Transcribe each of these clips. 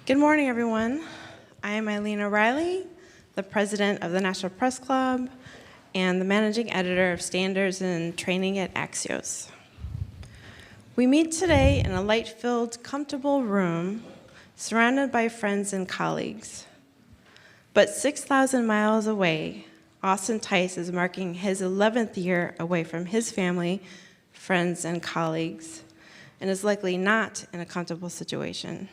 Good morning, everyone. I am Eileen O'Reilly, the president of the National Press Club and the managing editor of Standards and Training at Axios. We meet today in a light-filled, comfortable room surrounded by friends and colleagues. But 6,000 miles away, Austin Tice is marking his 11th year away from his family, friends, and colleagues, and is likely not in a comfortable situation.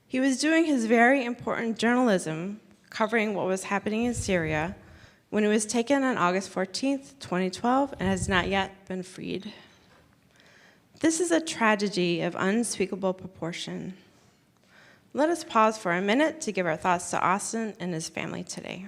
He was doing his very important journalism covering what was happening in Syria when he was taken on August 14th, 2012, and has not yet been freed. This is a tragedy of unspeakable proportion. Let us pause for a minute to give our thoughts to Austin and his family today.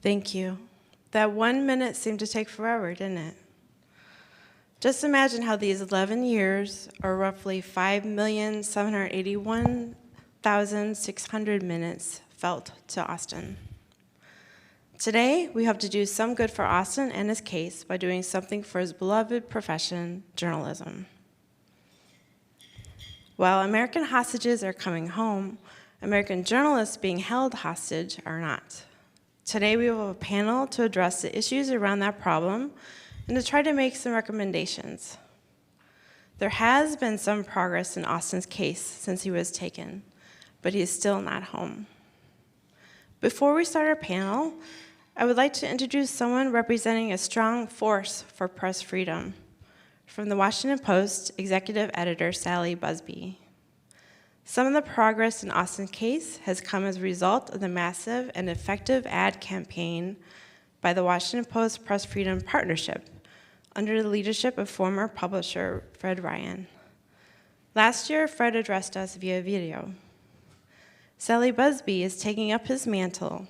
Thank you. That 1 minute seemed to take forever, didn't it? Just imagine how these 11 years, or roughly 5,781,600 minutes, felt to Austin. Today, we hope to do some good for Austin and his case by doing something for his beloved profession, journalism. While American hostages are coming home, American journalists being held hostage are not. Today, we will have a panel to address the issues around that problem and to try to make some recommendations. There has been some progress in Austin's case since he was taken, but he is still not home. Before we start our panel, I would like to introduce someone representing a strong force for press freedom. From the Washington Post, executive editor Sally Busby. Some of the progress in Austin's case has come as a result of the massive and effective ad campaign by the Washington Post Press Freedom Partnership under the leadership of former publisher Fred Ryan. Last year, Fred addressed us via video. Sally Busby is taking up his mantle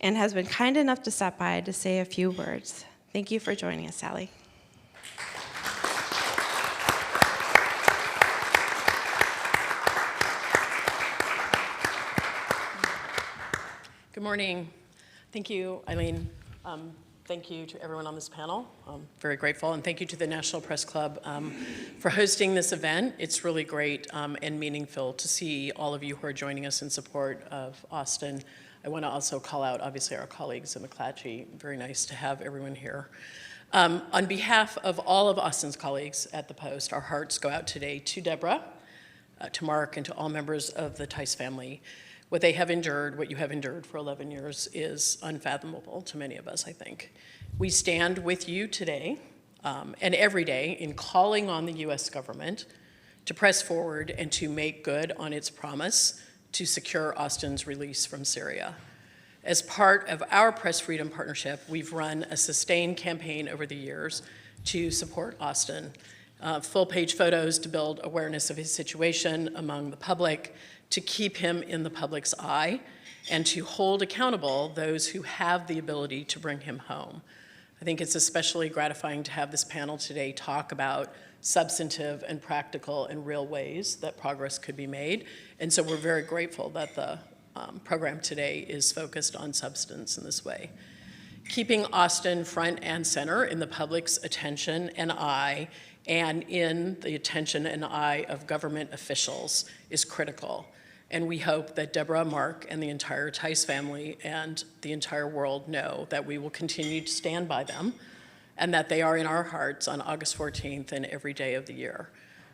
and has been kind enough to stop by to say a few words. Thank you for joining us, Sally. Good morning. Thank you, Eileen. Thank you to everyone on this panel. I'm very grateful, and thank you to the National Press Club for hosting this event. It's really great and meaningful to see all of you who are joining us in support of Austin. I want to also call out, obviously, our colleagues in Akleh. Very nice to have everyone here. On behalf of all of Austin's colleagues at the Post, our hearts go out today to Deborah, to Mark, and to all members of the Tice family. What they have endured, what you have endured for 11 years is unfathomable to many of us, I think. We stand with you today and every day in calling on the US government to press forward and to make good on its promise to secure Austin's release from Syria. As part of our Press Freedom Partnership, we've run a sustained campaign over the years to support Austin. Full-page photos to build awareness of his situation among the public, to keep him in the public's eye, and to hold accountable those who have the ability to bring him home. I think it's especially gratifying to have this panel today talk about substantive and practical and real ways that progress could be made. And so we're very grateful that the program today is focused on substance in this way. Keeping Austin front and center in the public's attention and eye, and in the attention and eye of government officials is critical. And we hope that Deborah, Mark, and the entire Tice family and the entire world know that we will continue to stand by them and that they are in our hearts on August 14th and every day of the year.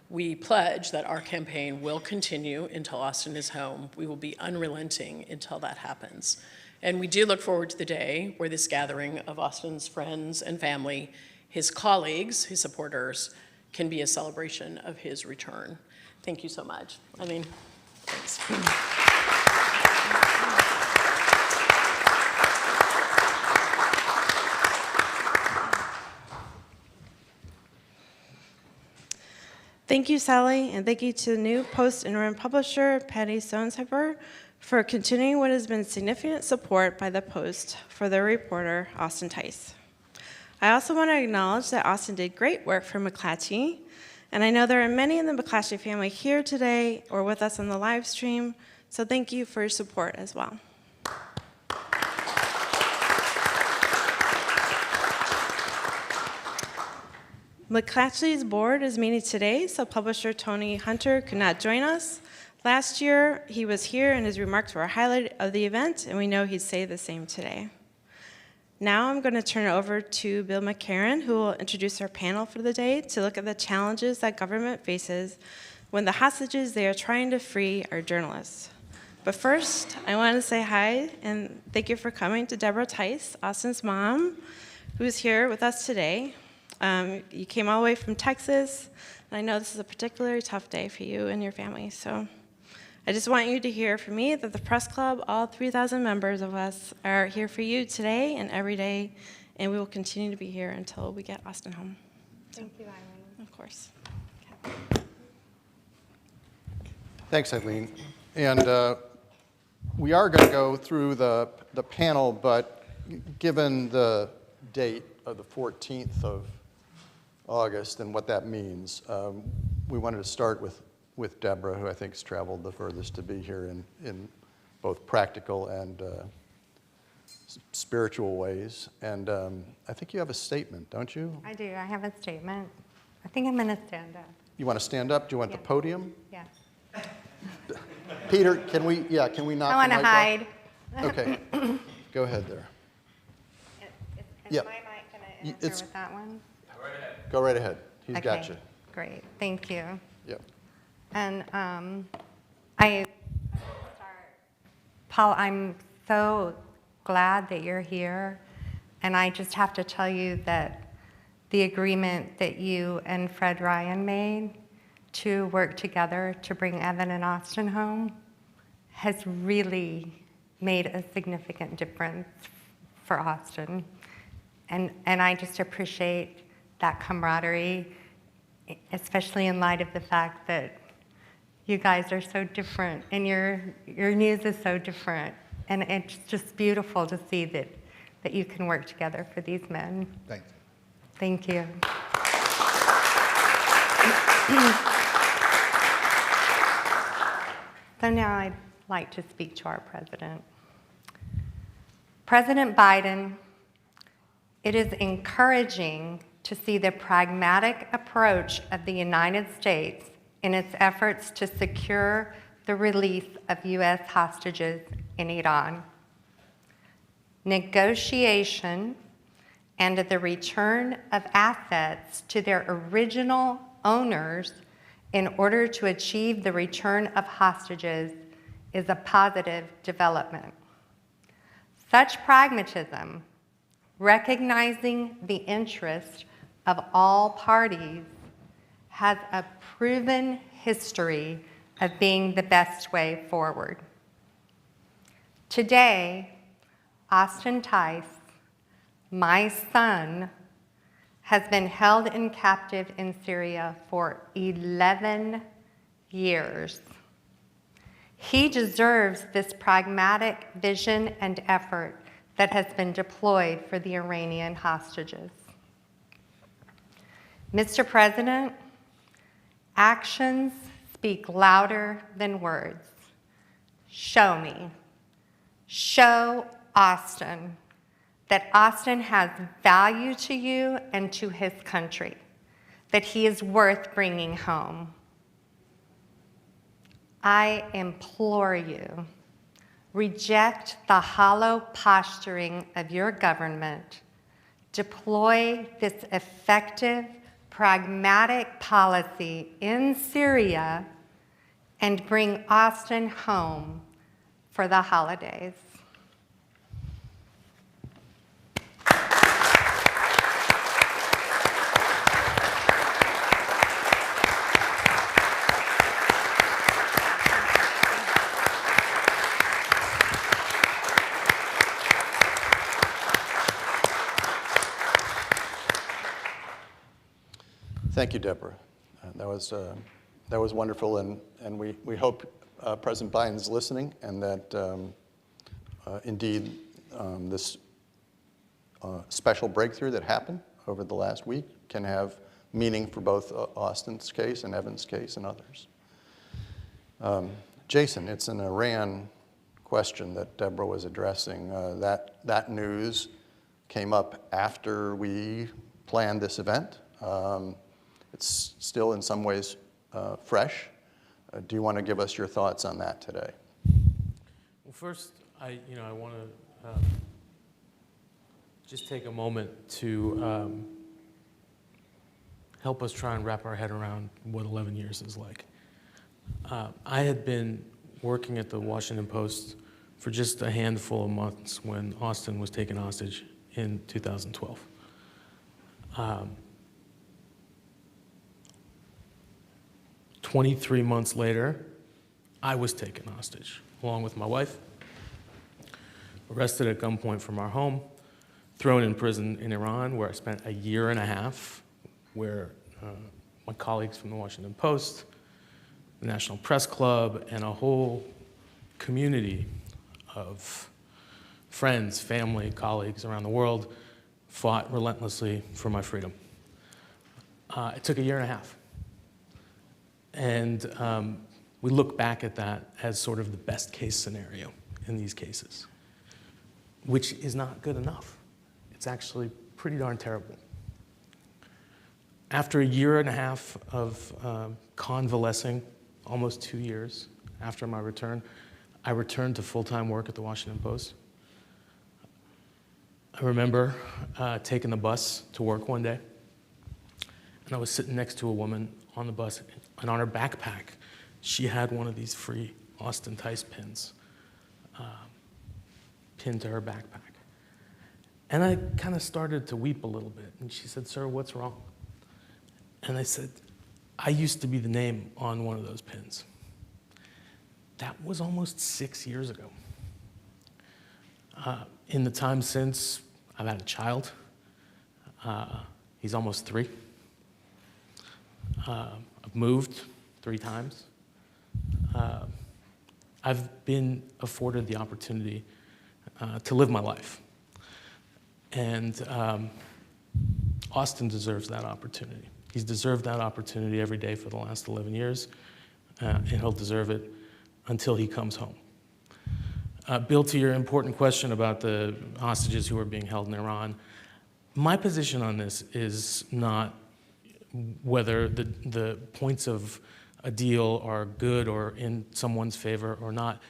We pledge that our campaign will continue until Austin is home. We will be unrelenting until that happens. And we do look forward to the day where this gathering of Austin's friends and family, his colleagues, his supporters, can be a celebration of his return. Thank you so much. Eileen, thanks. Thank you, Sally, and thank you to the new Post interim publisher, Patty Stoneshipper, for continuing what has been significant support by the Post for their reporter, Austin Tice. I also want to acknowledge that Austin did great work for McClatchy, and I know there are many in the McClatchy family here today or with us on the live stream, so thank you for your support as well. McClatchy's board is meeting today, so publisher Tony Hunter could not join us. Last year, he was here and his remarks were a highlight of the event, and we know he'd say the same today. Now I'm going to turn it over to Bill McCarran, who will introduce our panel for the day to look at the challenges that government faces when the hostages they are trying to free are journalists. But first, I want to say hi and thank you for coming to Deborah Tice, Austin's mom, who's here with us today. You came all the way from Texas, and I know this is a particularly tough day for you and your family. So I just want you to hear from me that the Press Club, all 3,000 members of us, are here for you today and every day, and we will continue to be here until we get Austin home. Thank you, Eileen. Of course. Thanks, Eileen. And we are going to go through the panel, but given the date of the 14th of August and what that means, we wanted to start with Deborah, who I think has traveled the furthest to be here in both practical and spiritual ways. And I think you have a statement, don't you? I do. I have a statement. I think I'm going to stand up. You want to stand up? Do you want the podium? Yes. Peter, can we knock the mic off? I want to hide. Okay. Go ahead there. Is Yeah. my mic going to answer with that one? Go right ahead. He's got you. Great. Thank you. Yep. And Paul, I'm so glad that you're here. And I just have to tell you that the agreement that you and Fred Ryan made to work together to bring Evan and Austin home has really made a significant difference for Austin. And I just appreciate that camaraderie, especially in light of the fact that you guys are so different and your news is so different. And it's just beautiful to see that you can work together for these men. Thank you. Thank you. So now I'd like to speak to our president. President Biden, it is encouraging to see the pragmatic approach of the United States in its efforts to secure the release of U.S. hostages in Iran. Negotiation and the return of assets to their original owners in order to achieve the return of hostages is a positive development. Such pragmatism, recognizing the interest of all parties, has a proven history of being the best way forward. Today, Austin Tice, my son, has been held in captive in Syria for 11 years. He deserves this pragmatic vision and effort that has been deployed for the Iranian hostages. Mr. President, actions speak louder than words. Show me. Show Austin that Austin has value to you and to his country, that he is worth bringing home. I implore you, reject the hollow posturing of your government, deploy this effective, pragmatic policy in Syria, and bring Austin home for the holidays. Thank you, Deborah. That was wonderful, and we hope President Biden's listening, and that indeed this special breakthrough that happened over the last week can have meaning for both Austin's case and Evan's case and others. Jason, it's an Iran question that Deborah was addressing. That news came up after we planned this event. It's still in some ways fresh. Do you want to give us your thoughts on that today? Well, first, I want to just take a moment to help us try and wrap our head around what 11 years is like. I had been working at the Washington Post for just a handful of months when Austin was taken hostage in 2012. 23 months later, I was taken hostage, along with my wife, arrested at gunpoint from our home, thrown in prison in Iran, where I spent a year and a half, where my colleagues from the Washington Post, the National Press Club, and a whole community of friends, family, colleagues around the world fought relentlessly for my freedom. It took a year and a half. And we look back at that as sort of the best case scenario in these cases, which is not good enough. It's actually pretty darn terrible. After a year and a half of convalescing, almost 2 years after my return, I returned to full-time work at the Washington Post. I remember taking the bus to work one day, and I was sitting next to a woman on the bus, and on her backpack, she had one of these free Austin Tice pins pinned to her backpack. And I kind of started to weep a little bit, and she said, "Sir, what's wrong?" And I said, "I used to be the name on one of those pins." That was almost 6 years ago. In the time since, I've had a child. He's almost 3. I've moved 3 times. I've been afforded the opportunity to live my life. And Austin deserves that opportunity. He's deserved that opportunity every day for the last 11 years, and he'll deserve it until he comes home. Bill, to your important question about the hostages who are being held in Iran, my position on this is not whether the points of a deal are good or in someone's favor or not.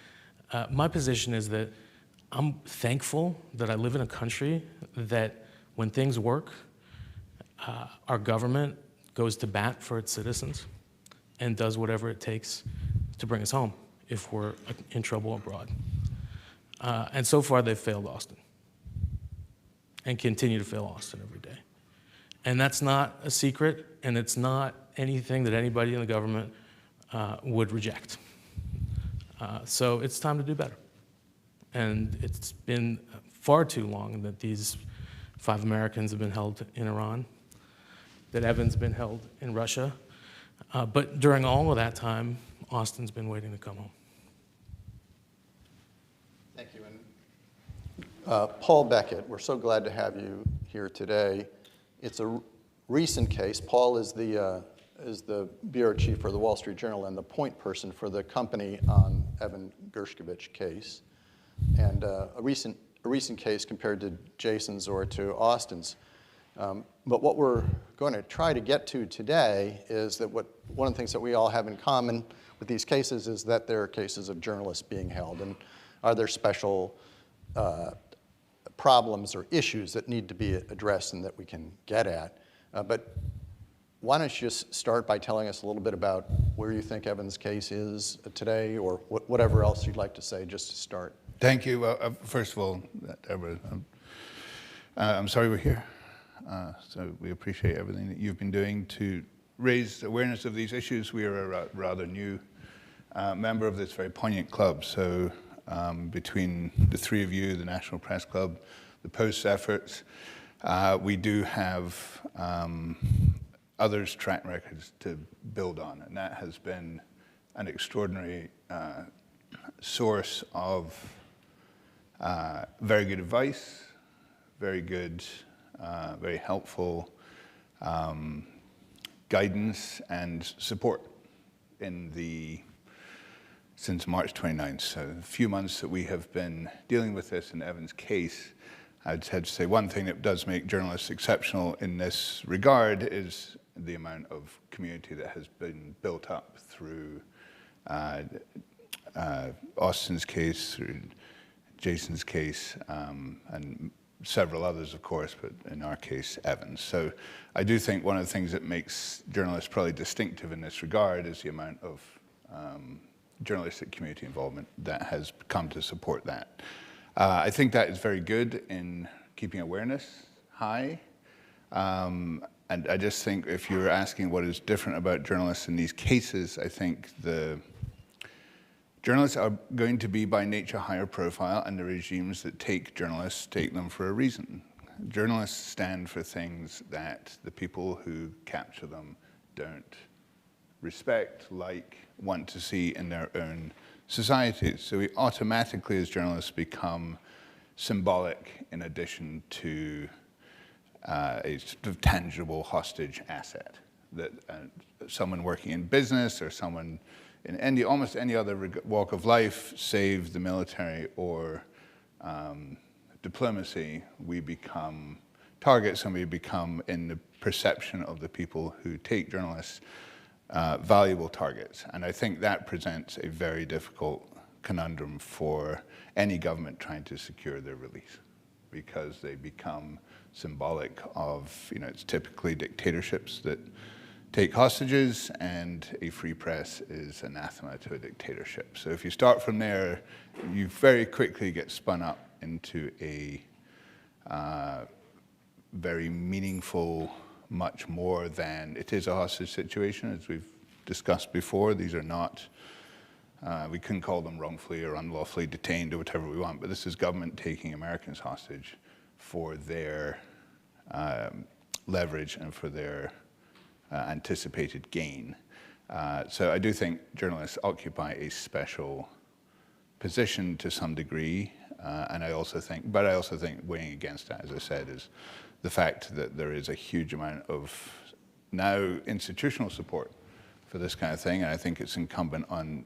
My position is that I'm thankful that I live in a country that when things work, our government goes to bat for its citizens and does whatever it takes to bring us home if we're in trouble abroad. And so far, they've failed Austin and continue to fail Austin every day. And that's not a secret, and it's not anything that anybody in the government would reject. So it's time to do better. And it's been far too long that these 5 Americans have been held in Iran, that Evan's been held in Russia. But during all of that time, Austin's been waiting to come home. Thank you. And Paul Beckett, we're so glad to have you here today. It's a recent case. Paul is the bureau chief for the Wall Street Journal and the point person for the company on Evan Gershkovich case, and a recent case compared to Jason's or to Austin's. But what we're going to try to get to today is that one of the things that we all have in common with these cases is that there are cases of journalists being held, and are there special problems or issues that need to be addressed and that we can get at. But why don't you just start by telling us a little bit about where you think Evan's case is today, or whatever else you'd like to say just to start. Thank you. First of all, Deborah, I'm sorry we're here. So we appreciate everything that you've been doing to raise awareness of these issues. We are a rather new member of this very poignant club. So between the 3 of you, the National Press Club, the Post's efforts, we do have others' track records to build on. And that has been an extraordinary source of very good advice, very good, very helpful guidance and support since March 29th. So a few months that we have been dealing with this in Evan's case, I'd have to say one thing that does make journalists exceptional in this regard is the amount of community that has been built up through Austin's case, through Jason's case, and several others, of course, but in our case, Evan's. So I do think one of the things that makes journalists probably distinctive in this regard is the amount of journalistic community involvement that has come to support that. I think that is very good in keeping awareness high. And I just think if you're asking what is different about journalists in these cases, I think the journalists are going to be by nature higher profile, and the regimes that take journalists take them for a reason. Journalists stand for things that the people who capture them don't respect, like, want to see in their own societies. So we automatically, as journalists, become symbolic in addition to a sort of tangible hostage asset that someone working in business or someone in almost any other walk of life, save the military or diplomacy, we become targets, and we become, in the perception of the people who take journalists, valuable targets. And I think that presents a very difficult conundrum for any government trying to secure their release, because they become symbolic of, it's typically dictatorships that take hostages, and a free press is anathema to a dictatorship. So if you start from there, you very quickly get spun up into a very meaningful, much more than it is a hostage situation, as we've discussed before. These are not, we couldn't call them wrongfully or unlawfully detained or whatever we want, but this is government taking Americans hostage for their leverage and for their anticipated gain. So I do think journalists occupy a special position to some degree, and I also think weighing against that, as I said, is the fact that there is a huge amount of now institutional support for this kind of thing, and I think it's incumbent on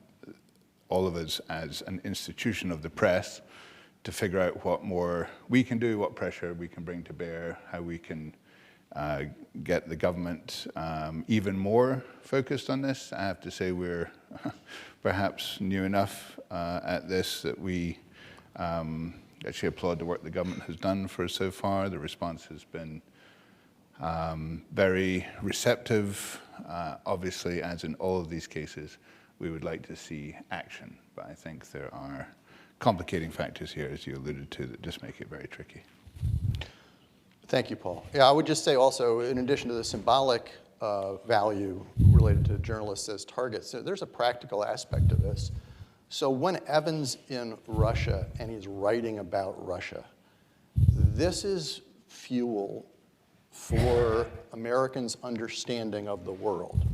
all of us as an institution of the press to figure out what more we can do, what pressure we can bring to bear, how we can get the government even more focused on this. I have to say we're perhaps new enough at this that we actually applaud the work the government has done for us so far. The response has been very receptive. Obviously, as in all of these cases, we would like to see action, but I think there are complicating factors here, as you alluded to, that just make it very tricky. Thank you, Paul. Yeah, I would just say also, in addition to the symbolic value related to journalists as targets, there's a practical aspect to this. So when Evan's in Russia and he's writing about Russia, this is fuel for Americans' understanding of the world.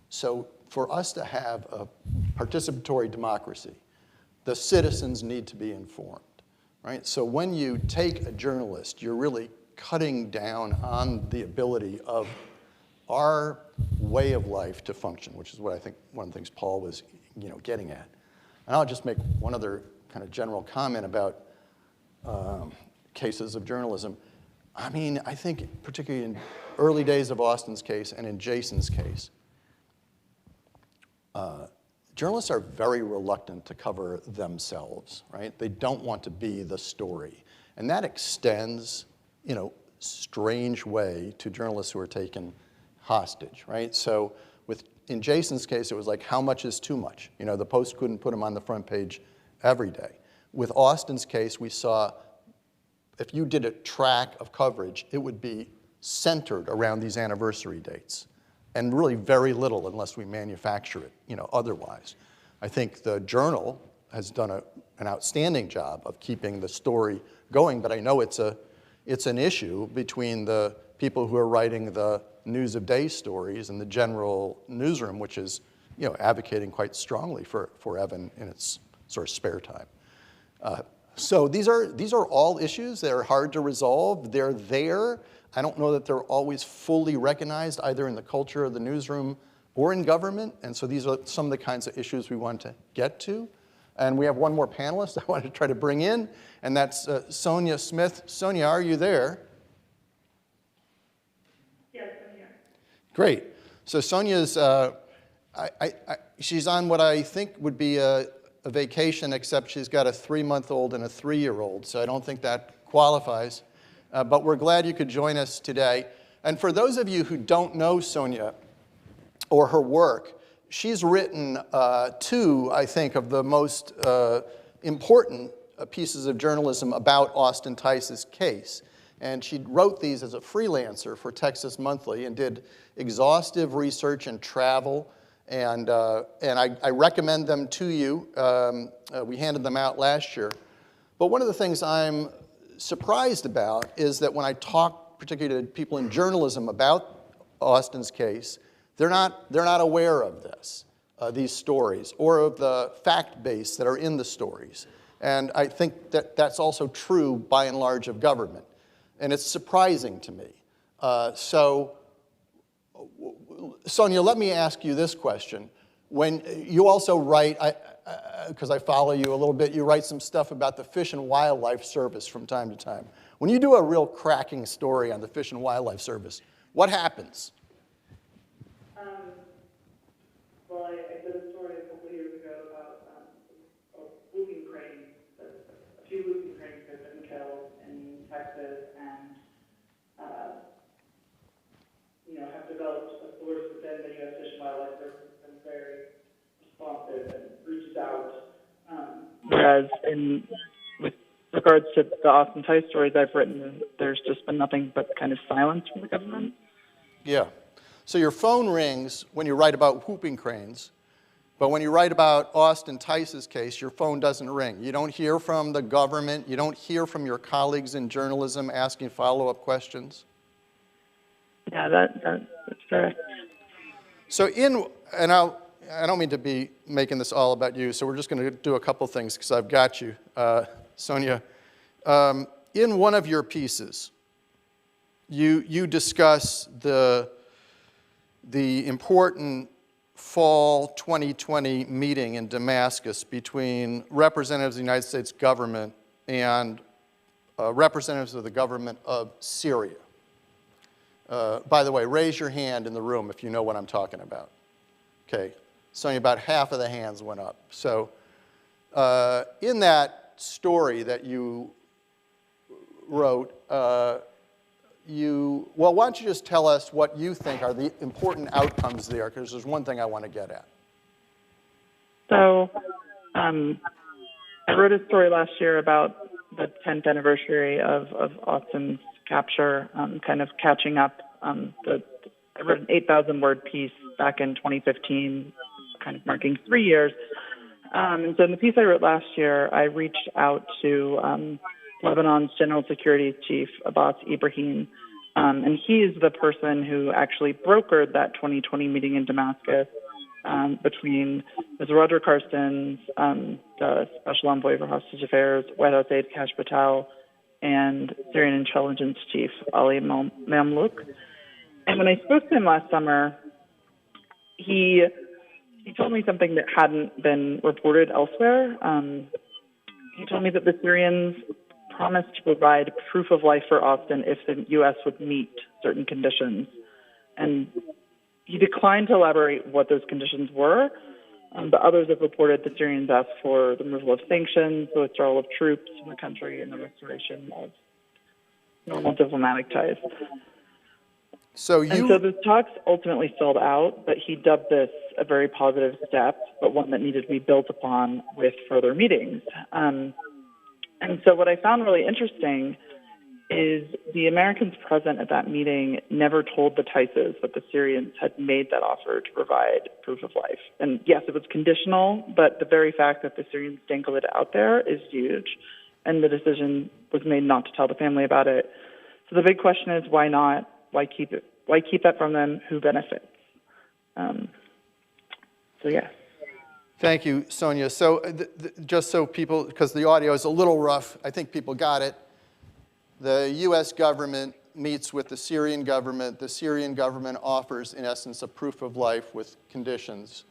So for us to have a participatory democracy, the citizens need to be informed, right? So when you take a journalist, you're really cutting down on the ability of our way of life to function, which is what I think one of the things Paul was getting at. And I'll just make one other kind of general comment about cases of journalism. I mean, I think particularly in early days of Austin's case and in Jason's case, journalists are very reluctant to cover themselves, right? They don't want to be the story. And that extends, strange way to journalists who are taken hostage, right? So in Jason's case, it was like, how much is too much? The Post couldn't put him on the front page every day. With Austin's case, we saw if you did a track of coverage, it would be centered around these anniversary dates, and really very little unless we manufacture it, otherwise. I think the Journal has done an outstanding job of keeping the story going, but I know it's an issue between the people who are writing the news of day stories in the general newsroom, which is, advocating quite strongly for Evan in its sort of spare time. So these are all issues that are hard to resolve. They're there. I don't know that they're always fully recognized either in the culture of the newsroom or in government. And so these are some of the kinds of issues we want to get to. And we have one more panelist I want to try to bring in, and that's Sonia Smith. Sonia, are you there? Yes, I'm here. Great. So Sonia's, she's on what I think would be a vacation, except she's got a 3-month-old and a 3-year-old, so I don't think that qualifies. But we're glad you could join us today. And for those of you who don't know Sonia or her work, she's written 2, I think, of the most important pieces of journalism about Austin Tice's case. And she wrote these as a freelancer for Texas Monthly and did exhaustive research and travel. And I recommend them to you. We handed them out last year. But one of the things I'm surprised about is that when I talk particularly to people in journalism about Austin's case, they're not aware of this, these stories, or of the fact base that are in the stories. And I think that that's also true, by and large, of government. And it's surprising to me. So, Sonia, let me ask you this question. When you also write, because I follow you a little bit, you write some stuff about the Fish and Wildlife Service from time to time. When you do a real cracking story on the Fish and Wildlife Service, what happens? Well, I did a story a couple of years ago about a whooping crane. A few whooping cranes have been killed in Texas and, have developed a source within the U.S. Fish and Wildlife Service that's been very responsive and reaches out. Whereas with regards to the Austin Tice stories I've written, there's just been nothing but kind of silence from the government. Yeah. So your phone rings when you write about whooping cranes, but when you write about Austin Tice's case, your phone doesn't ring. You don't hear from the government. You don't hear from your colleagues in journalism asking follow-up questions. Yeah, that's correct. So and I don't mean to be making this all about you, so we're just going to do a couple things because I've got you, Sonia. In one of your pieces, you discuss the important fall 2020 meeting in Damascus between representatives of the United States government and representatives of the government of Syria. By the way, raise your hand in the room if you know what I'm talking about. Okay, Sonia, about half of the hands went up. So in that story that you wrote, well, why don't you just tell us what you think are the important outcomes there, because there's one thing I want to get at. So I wrote a story last year about the 10th anniversary of Austin's capture, kind of catching up. I wrote an 8,000-word piece back in 2015, kind of marking 3 years. And so in the piece I wrote last year, I reached out to Lebanon's General Security Chief, Abbas Ibrahim, and he is the person who actually brokered that 2020 meeting in Damascus between Ms. Roger Carstens, the Special Envoy for Hostage Affairs, White House aide Kash Patel, and Syrian Intelligence Chief Ali Mamlouk. And when I spoke to him last summer, he told me something that hadn't been reported elsewhere. He told me that the Syrians promised to provide proof of life for Austin if the U.S. would meet certain conditions. And he declined to elaborate what those conditions were, but others have reported the Syrians asked for the removal of sanctions, the withdrawal of troops from the country, and the restoration of normal diplomatic ties. And so the talks ultimately filled out, but he dubbed this a very positive step, but one that needed to be built upon with further meetings. And so what I found really interesting is the Americans present at that meeting never told the Tices that the Syrians had made that offer to provide proof of life. And yes, it was conditional, but the very fact that the Syrians dangled it out there is huge. And the decision was made not to tell the family about it. So the big question is, why not? Why keep it? Why keep that from them? Who benefits? So yes. Thank you, Sonia. So just so people, because the audio is a little rough, I think people got it. The U.S. government meets with the Syrian government. The Syrian government offers, in essence, a proof of life with conditions.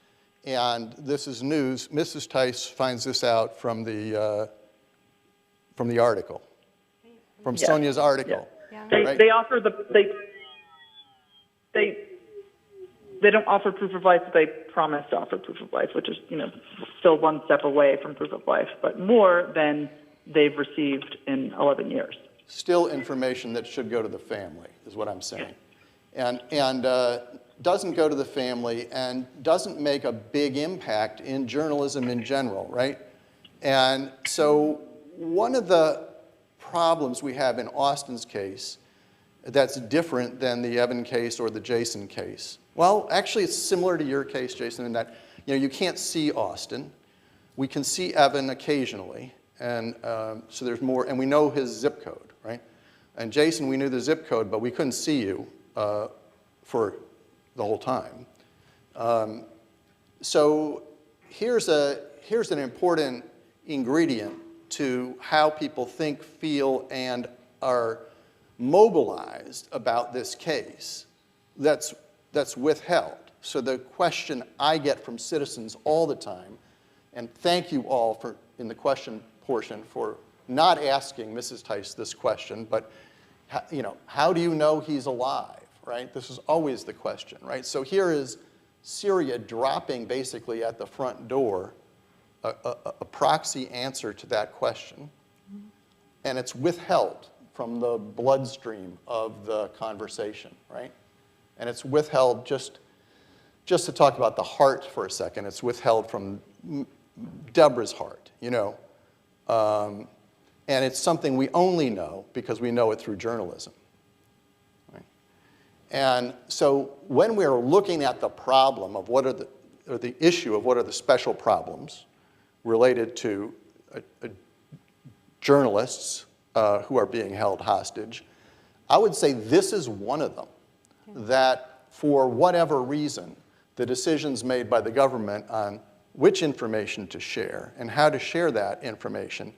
And this is news. Mrs. Tice finds this out from the article, from Yes. Sonia's article. Yeah. Right? They offer they don't offer proof of life, but they promise to offer proof of life, which is, still one step away from proof of life, but more than they've received in 11 years. Still information that should go to the family, is what I'm saying. And doesn't go to the family and doesn't make a big impact in journalism in general, right? And so one of the problems we have in Austin's case that's different than the Evan case or the Jason case. Well, actually, it's similar to your case, Jason, in that you can't see Austin. We can see Evan occasionally, and so there's more, and we know his zip code, right? And Jason, we knew the zip code, but we couldn't see you for the whole time. So here's an important ingredient to how people think, feel, and are mobilized about this case that's withheld. So the question I get from citizens all the time, and thank you all for, in the question portion, for not asking Mrs. Tice this question, but how do you know he's alive, right? This is always the question, right? So here is Syria dropping basically at the front door a proxy answer to that question, and it's withheld from the bloodstream of the conversation, right? And it's withheld, just to talk about the heart for a second, it's withheld from Deborah's heart, and it's something we only know because we know it through journalism. Right? And so when we're looking at the problem of or the issue of what are the special problems related to journalists who are being held hostage, I would say this is one of them, that for whatever reason, the decisions made by the government on which information to share and how to share that information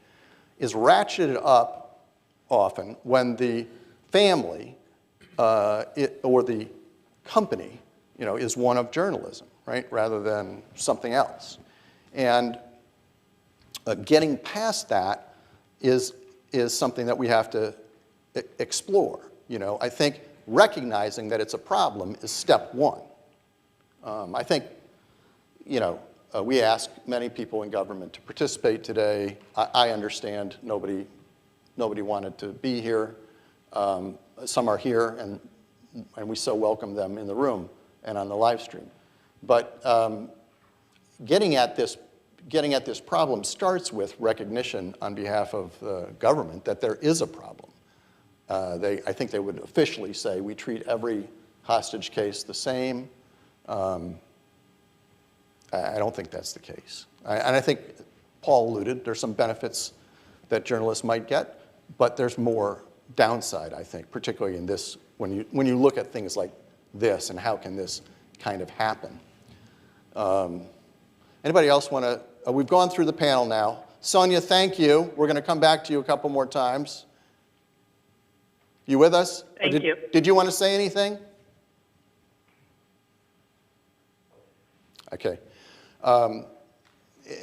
is ratcheted up often when the family or the company is one of journalism, right, rather than something else. And getting past that is something that we have to explore. I think recognizing that it's a problem is step one. I think, we ask many people in government to participate today. I understand nobody wanted to be here. Some are here, and we so welcome them in the room and on the live stream. But getting at this problem starts with recognition on behalf of the government that there is a problem. I think they would officially say we treat every hostage case the same. I don't think that's the case. And I think Paul alluded, there's some benefits that journalists might get, but there's more downside, I think, particularly in this, when you look at things like this and how can this kind of happen. Anybody else want to, we've gone through the panel now. Sonia, thank you. We're going to come back to you a couple more times. You with us? Thank you. Did you want to say anything? Okay.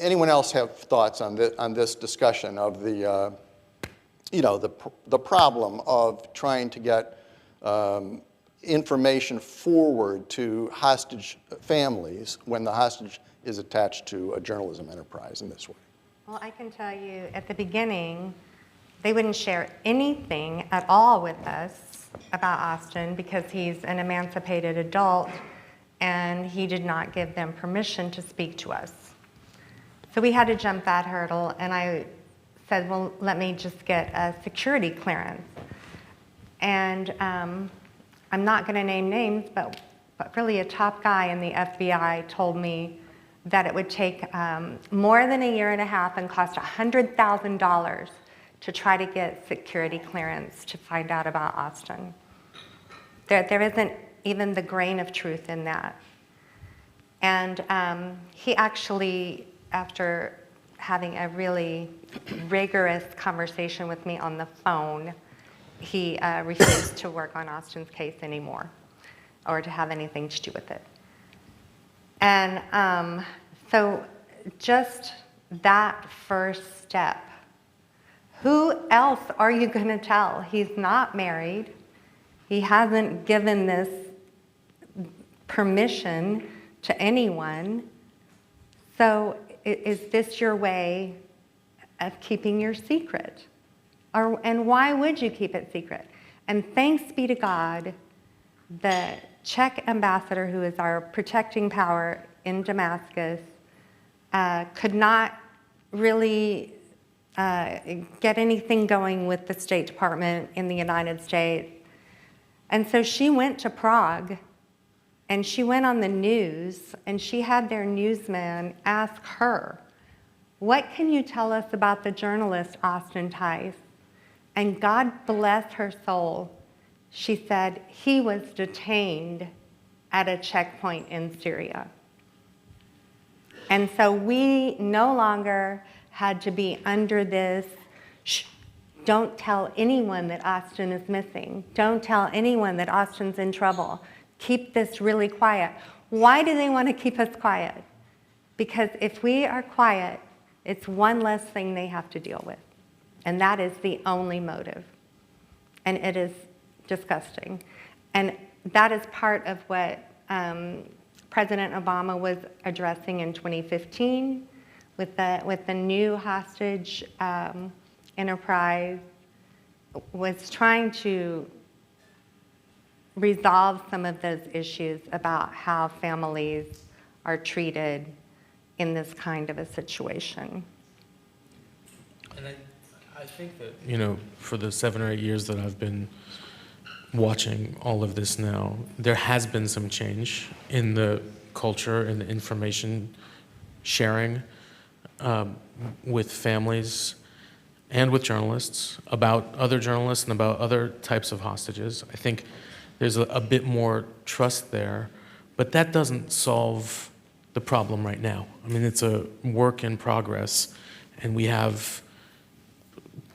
Anyone else have thoughts on this discussion of the problem of trying to get information forward to hostage families when the hostage is attached to a journalism enterprise in this way? Well, I can tell you at the beginning, they wouldn't share anything at all with us about Austin because he's an emancipated adult and he did not give them permission to speak to us. So we had to jump that hurdle, and I said, well, let me just get a security clearance. And I'm not going to name names, but really a top guy in the FBI told me that it would take more than a year and a half and cost $100,000 to try to get security clearance to find out about Austin. There isn't even the grain of truth in that. And he actually, after having a really rigorous conversation with me on the phone, he refused to work on Austin's case anymore or to have anything to do with it. And so just that first step, who else are you going to tell? He's not married. He hasn't given this permission to anyone. So is this your way of keeping your secret? And why would you keep it secret? And thanks be to God, the Czech ambassador, who is our protecting power in Damascus, could not really get anything going with the State Department in the United States. And so she went to Prague, and she went on the news, and she had their newsman ask her, "What can you tell us about the journalist Austin Tice?" And God bless her soul, she said, "He was detained at a checkpoint in Syria." And so we no longer had to be under this, shh, don't tell anyone that Austin is missing. Don't tell anyone that Austin's in trouble. Keep this really quiet. Why do they want to keep us quiet? Because if we are quiet, it's one less thing they have to deal with. And that is the only motive. And it is disgusting. And that is part of what President Obama was addressing in 2015 with the new hostage enterprise, was trying to resolve some of those issues about how families are treated in this kind of a situation. And I think that, you know, for the 7 or 8 years that I've been watching all of this now, there has been some change in the culture and the information sharing with families and with journalists about other journalists and about other types of hostages. I think there's a bit more trust there, but that doesn't solve the problem right now. I mean, it's a work in progress, and we have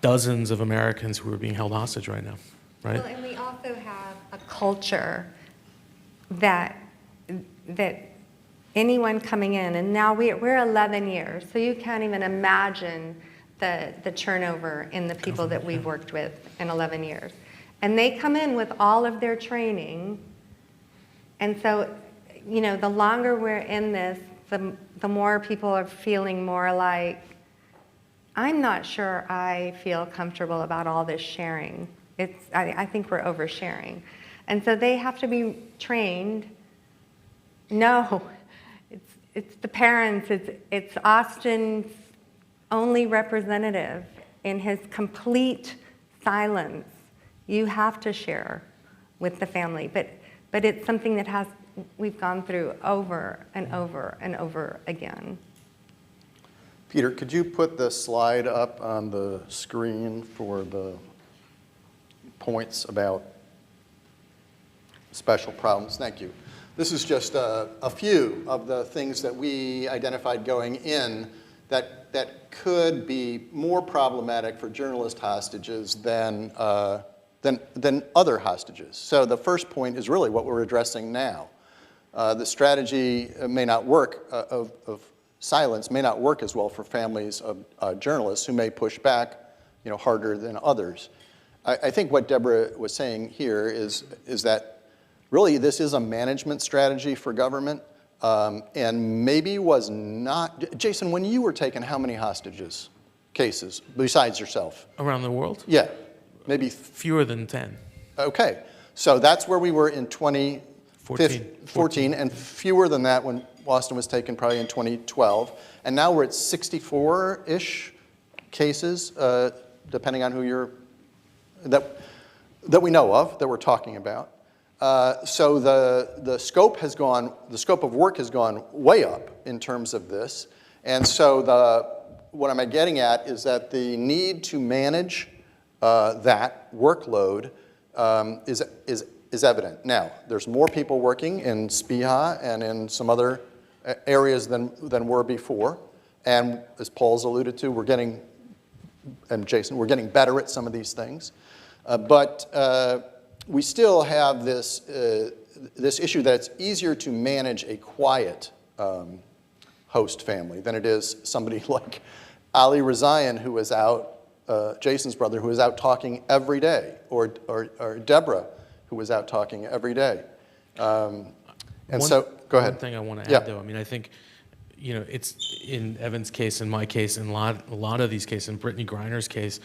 dozens of Americans who are being held hostage right now, right? Well, and we also have a culture that anyone coming in, and now we're 11 years, so you can't even imagine the turnover in the people that we've worked with in 11 years. And they come in with all of their training, and so, you know, the longer we're in this, the more people are feeling more like, I'm not sure I feel comfortable about all this sharing. I think we're oversharing. And so they have to be trained. No, it's the parents, it's Austin's only representative in his complete silence. You have to share with the family, but it's something that we've gone through over and over and over again. Peter, could you put the slide up on the screen for the points about special problems? Thank you. This is just a few of the things that we identified going in that could be more problematic for journalist hostages than other hostages. So the first point is really what we're addressing now. The strategy may not work of silence may not work as well for families of journalists who may push back, you know, harder than others. I think what Deborah was saying here is that really this is a management strategy for government, and maybe was not. Jason, when you were taken, how many hostages cases besides yourself? Around the world? Yeah, maybe Fewer than 10. Okay, so that's where we were in 2014, and fewer than that when Austin was taken, probably in 2012. And now we're at 64-ish cases, depending on who that we know of, that we're talking about. So the scope of work has gone way up in terms of this. And so what am I getting at is that the need to manage that workload is is evident. Now, there's more people working in Spiha and in some other areas than were before. And as Paul's alluded to, and Jason, we're getting better at some of these things. But we still have this issue that it's easier to manage a quiet host family than it is somebody like Ali Razayan, who is out, Jason's brother, who is out talking every day, or Deborah, who was out talking every day. Go ahead. One thing I want to add, though, I mean, I think, it's in Evan's case, in my case, in a lot of these cases, in Brittany Griner's case,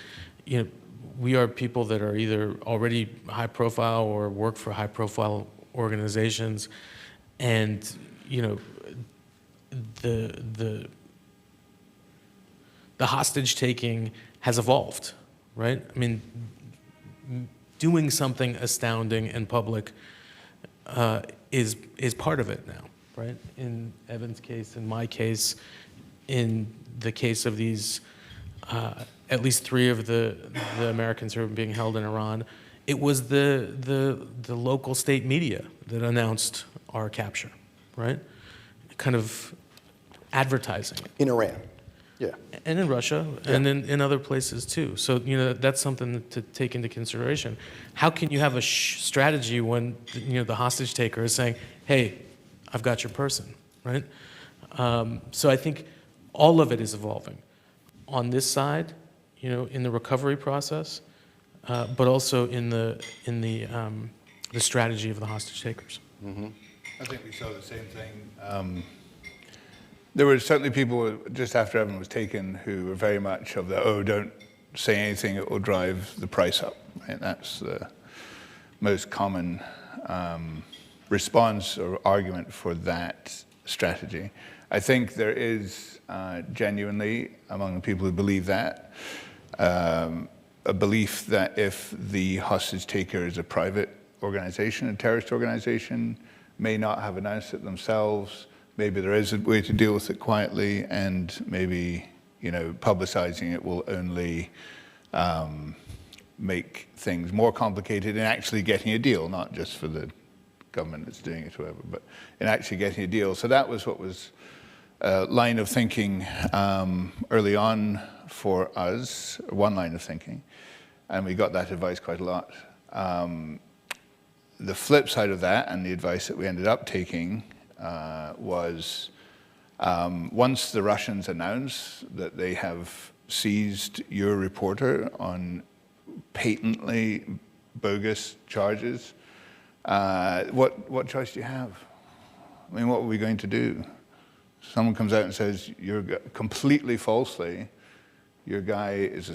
we are people that are either already high profile or work for high profile organizations, and the hostage taking has evolved, right? I mean, doing something astounding and public is part of it now, right? In Evan's case, in my case, in the case of these, at least 3 of the Americans who are being held in Iran, it was the local state media that announced our capture, right? Kind of advertising it. In Iran, yeah. And in Russia, and in other places too. So, that's something to take into consideration. How can you have a strategy when, the hostage taker is saying, hey, I've got your person, right? So I think all of it is evolving. On this side, in the recovery process, but also in the strategy of the hostage takers. Mm-hmm. I think we saw the same thing. There were certainly people just after Evan was taken who were very much of the, don't say anything, it will drive the price up. Right? That's the most common response or argument for that strategy. I think there is genuinely, among the people who believe that, a belief that if the hostage taker is a private organization, a terrorist organization, may not have announced it themselves, maybe there is a way to deal with it quietly, and maybe, publicizing it will only make things more complicated in actually getting a deal, not just for the government that's doing it or whatever, but in actually getting a deal. So that was what was a line of thinking early on for us, one line of thinking, and we got that advice quite a lot. The flip side of that, and the advice that we ended up taking, was once the Russians announced that they have seized your reporter on patently bogus charges, what choice do you have? I mean, what are we going to do? Someone comes out and says, you're completely falsely, your guy is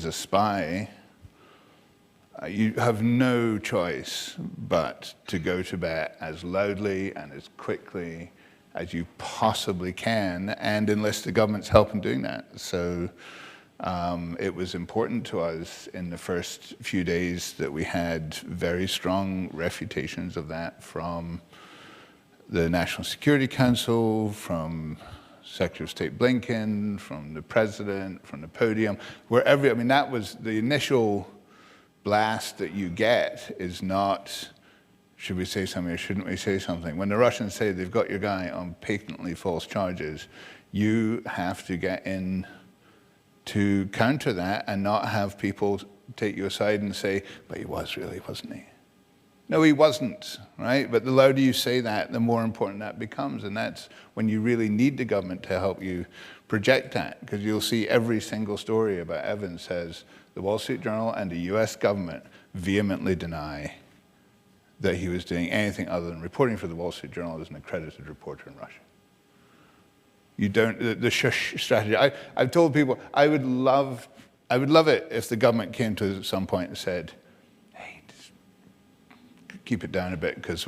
a spy. You have no choice but to go to bat as loudly and as quickly as you possibly can, and enlist the government's help in doing that. So it was important to us in the first few days that we had very strong refutations of that from the National Security Council, from Secretary of State Blinken, from the President, from the podium, wherever. I mean, that was the initial blast that you get is not, should we say something or shouldn't we say something? When the Russians say they've got your guy on patently false charges, you have to get in to counter that and not have people take you aside and say, but he was really, wasn't he? No, he wasn't, right? But the louder you say that, the more important that becomes. And that's when you really need the government to help you project that. Because you'll see every single story about Evan says the Wall Street Journal and the US government vehemently deny that he was doing anything other than reporting for the Wall Street Journal as an accredited reporter in Russia. You don't, the shush strategy. I've told people, I would love it if the government came to us at some point and said, keep it down a bit because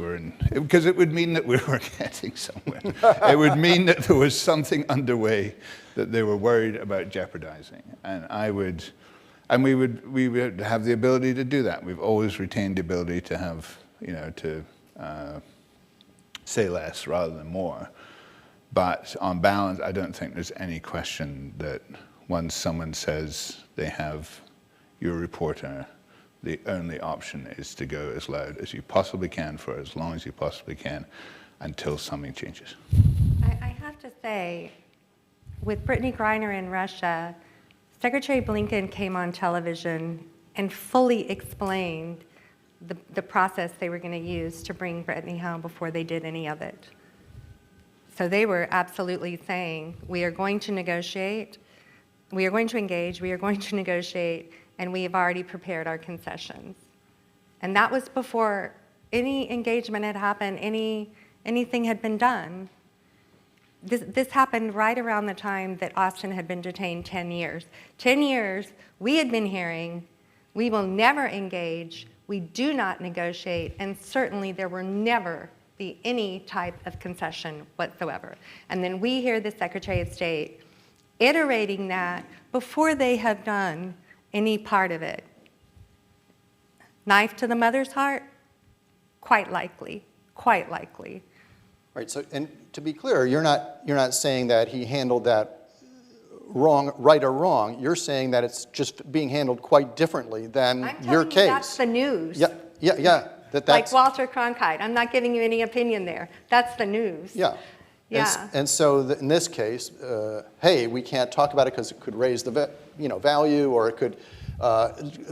because it would mean that we were getting somewhere. It would mean that there was something underway that they were worried about jeopardizing. And we would have the ability to do that. We've always retained the ability to have, to say less rather than more. But on balance, I don't think there's any question that once someone says they have your reporter, the only option is to go as loud as you possibly can for as long as you possibly can until something changes. I have to say, with Brittany Griner in Russia, Secretary Blinken came on television and fully explained the process they were going to use to bring Brittany home before they did any of it. So they were absolutely saying, we are going to negotiate, we are going to engage, we are going to negotiate, and we have already prepared our concessions. And that was before any engagement had happened, anything had been done. This happened right around the time that Austin had been detained 10 years. 10 years, we had been hearing, we will never engage, we do not negotiate, and certainly there will never be any type of concession whatsoever. And then we hear the Secretary of State iterating that before they have done any part of it. Knife to the mother's heart? Quite likely, quite likely. Right, so, and to be clear, you're not saying that he handled that wrong, right or wrong. You're saying that it's just being handled quite differently than your case. That's the news. Yeah. That's like Walter Cronkite. I'm not giving you any opinion there. That's the news. Yeah. Yeah. And so in this case, hey, we can't talk about it because it could raise the value, or it could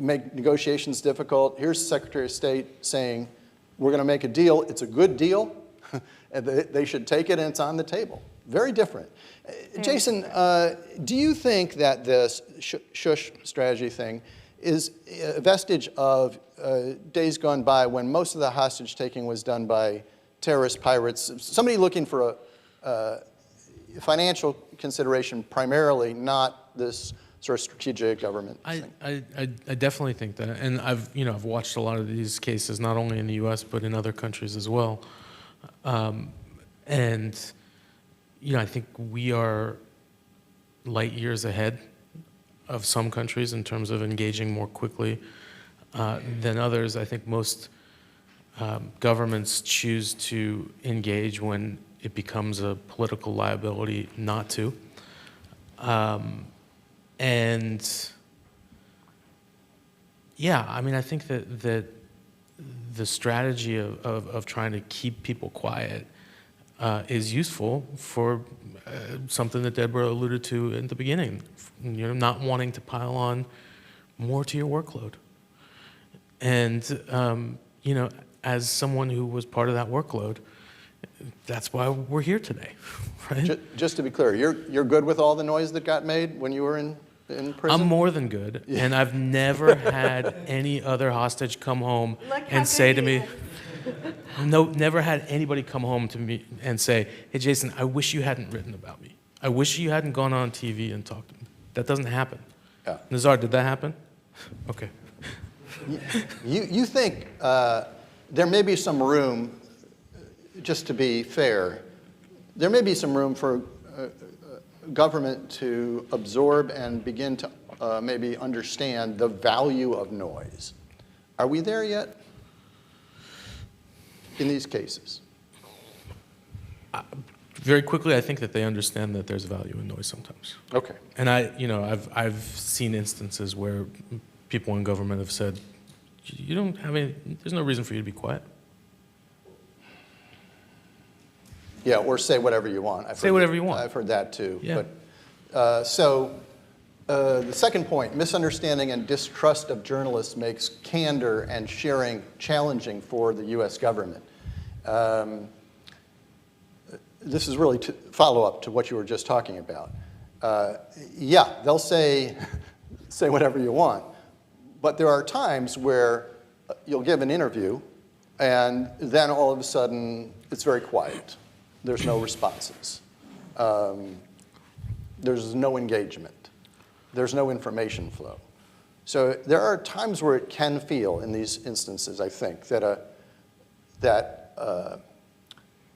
make negotiations difficult. Here's the Secretary of State saying, we're going to make a deal. It's a good deal. And they should take it, and it's on the table. Very different. Jason, do you think that this shush strategy thing is a vestige of days gone by when most of the hostage taking was done by terrorist pirates, somebody looking for a financial consideration primarily, not this sort of strategic government thing? I definitely think that, and I've watched a lot of these cases, not only in the U.S. but in other countries as well. And I think we are light years ahead of some countries in terms of engaging more quickly than others. I think most governments choose to engage when it becomes a political liability not to. And yeah, I think that the strategy of trying to keep people quiet is useful for something that Deborah alluded to in the beginning, not wanting to pile on more to your workload. And, as someone who was part of that workload, that's why we're here today, right? Just to be clear, you're good with all the noise that got made when you were in prison? I'm more than good, and I've never had any other hostage come home and say to me, no, never had anybody come home to me and say, hey, Jason, I wish you hadn't written about me. I wish you hadn't gone on TV and talked to me. That doesn't happen. Yeah. Nazar, did that happen? Okay. You think there may be some room, just to be fair, there may be some room for government to absorb and begin to maybe understand the value of noise. Are we there yet in these cases? Very quickly, I think that they understand that there's value in noise sometimes. Okay. And I've seen instances where people in government have said, you don't have any, there's no reason for you to be quiet. Yeah, or say whatever you want. Say whatever you want. I've heard that too. Yeah. But, the second point, misunderstanding and distrust of journalists makes candor and sharing challenging for the U.S. government. This is really to follow up to what you were just talking about. Yeah, they'll say whatever you want, but there are times where you'll give an interview and then all of a sudden it's very quiet. There's no responses. There's no engagement. There's no information flow. So there are times where it can feel, in these instances, I think, that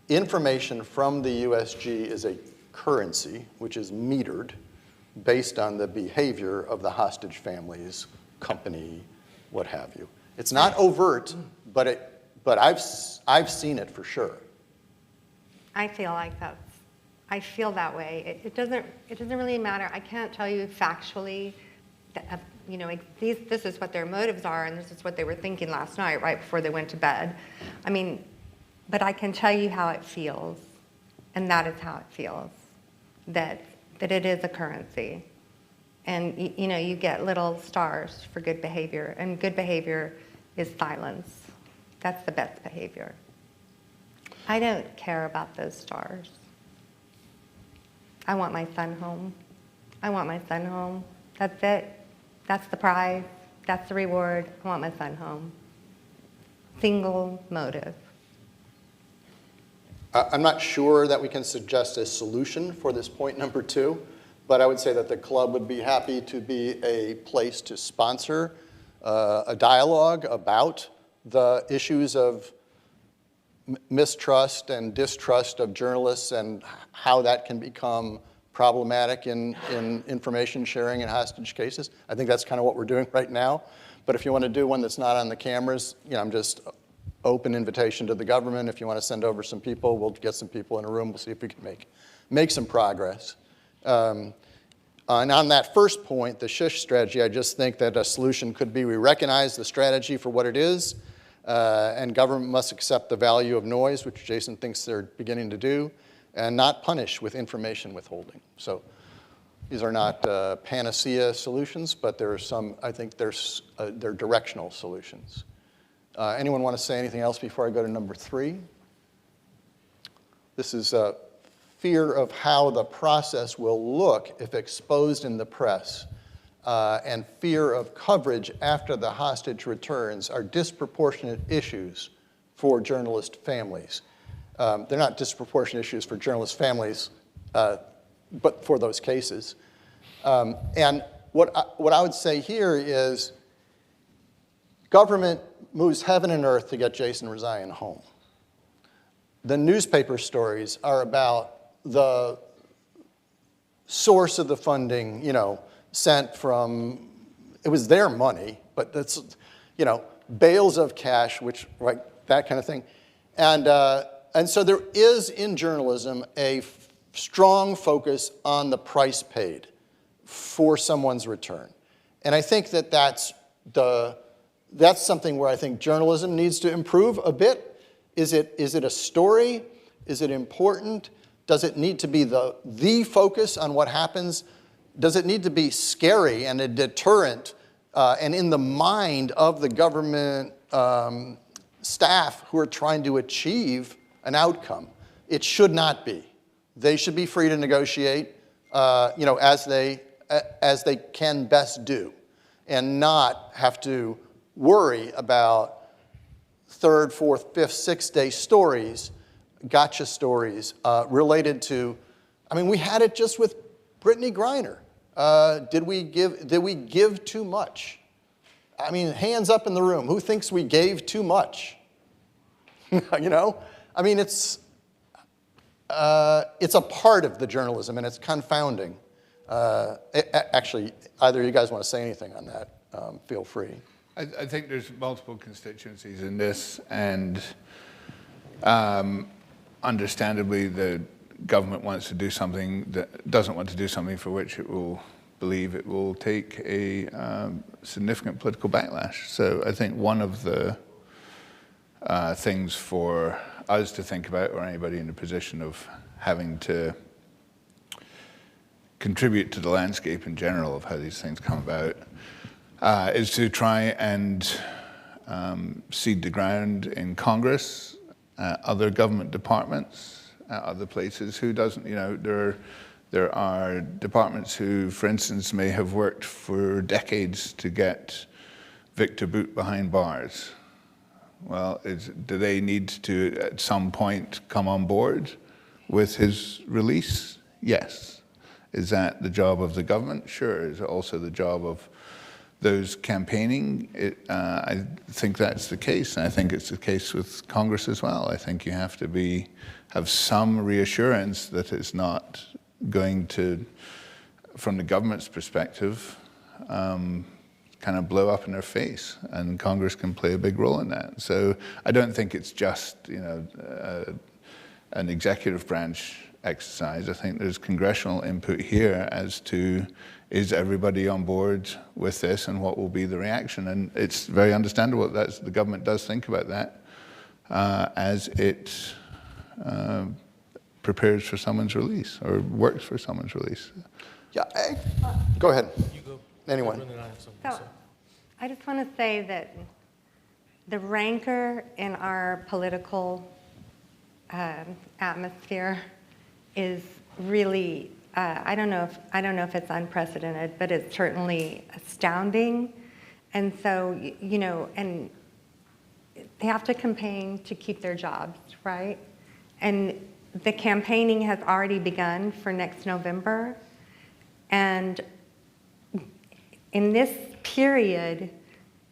information from the USG is a currency, which is metered based on the behavior of the hostage families, company, what have you. It's not overt, but I've seen it for sure. I feel like I feel that way. It doesn't really matter. I can't tell you factually you know, this is what their motives are, and this is what they were thinking last night, right before they went to bed. I mean, but I can tell you how it feels, and that is how it feels, that it is a currency. And, you know, you get little stars for good behavior, and good behavior is silence. That's the best behavior. I don't care about those stars. I want my son home. I want my son home. That's it. That's the prize. That's the reward. I want my son home. Single motive. I'm not sure that we can suggest a solution for this point number 2, but I would say that the club would be happy to be a place to sponsor a dialogue about the issues of mistrust and distrust of journalists and how that can become problematic in information sharing in hostage cases. I think that's kind of what we're doing right now. But if you want to do one that's not on the cameras, you know, I'm just open invitation to the government. If you want to send over some people, we'll get some people in a room. We'll see if we can make some progress. And on that first point, the shush strategy, I just think that a solution could be we recognize the strategy for what it is, and government must accept the value of noise, which Jason thinks they're beginning to do, and not punish with information withholding. So these are not panacea solutions, but there are some, I think they're directional solutions. Anyone want to say anything else before I go to number 3? This is fear of how the process will look if exposed in the press, and fear of coverage after the hostage returns are disproportionate issues for journalist families. They're not disproportionate issues for journalist families, but for those cases. And what I would say here is government moves heaven and earth to get Jason Rezaian home. The newspaper stories are about the source of the funding, you know, sent from, it was their money, but that's, you know, bales of cash, which, right, that kind of thing. And so there is in journalism a strong focus on the price paid for someone's return. And I think that that's something where I think journalism needs to improve a bit. Is it a story? Is it important? Does it need to be the focus on what happens? Does it need to be scary and a deterrent and in the mind of the government staff who are trying to achieve an outcome? It should not be. They should be free to negotiate, you know, as they can best do, and not have to worry about 3rd, 4th, 5th, 6th day stories, gotcha stories related to. I mean, we had it just with Brittany Griner. Did we give too much? I mean, hands up in the room. Who thinks we gave too much? You know, I mean, it's a part of the journalism, and it's confounding. Actually, either of you guys want to say anything on that, feel free. I think there's multiple constituencies in this, and understandably, the government wants to do something that doesn't want to do something for which it will believe it will take a significant political backlash. So I think one of the things for us to think about, or anybody in a position of having to contribute to the landscape in general of how these things come about, is to try and seed the ground in Congress, other government departments, other places. Who doesn't, you know, there are departments who, for instance, may have worked for decades to get Victor Bout behind bars. Well, do they need to, at some point, come on board with his release? Yes. Is that the job of the government? Sure. Is it also the job of those campaigning? I think that's the case, and I think it's the case with Congress as well. I think you have to have some reassurance that it's not going to, from the government's perspective, kind of blow up in their face, and Congress can play a big role in that. So I don't think it's just, you know, an executive branch exercise. I think there's congressional input here as to, is everybody on board with this and what will be the reaction? And it's very understandable that the government does think about that as it prepares for someone's release or works for someone's release. Yeah, go ahead. You go. Anyone? And then I have something to So say. I just want to say that the rancor in our political atmosphere is really, I don't know if it's unprecedented, but it's certainly astounding. And so, you know, and they have to campaign to keep their jobs, right? And the campaigning has already begun for next November. And in this period,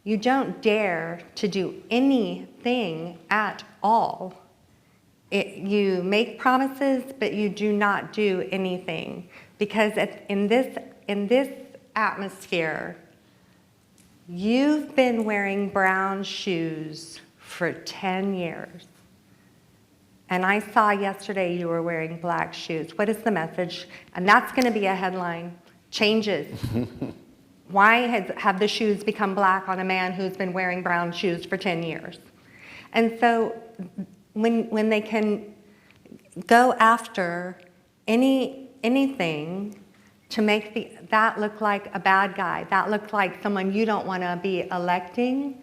you don't dare to do anything at all. You make promises, but you do not do anything. Because in this atmosphere, you've been wearing brown shoes for 10 years. And I saw yesterday you were wearing black shoes. What is the message? And that's going to be a headline. Changes. Why have the shoes become black on a man who's been wearing brown shoes for 10 years? And so when they can go after anything to make that look like a bad guy, that look like someone you don't want to be electing,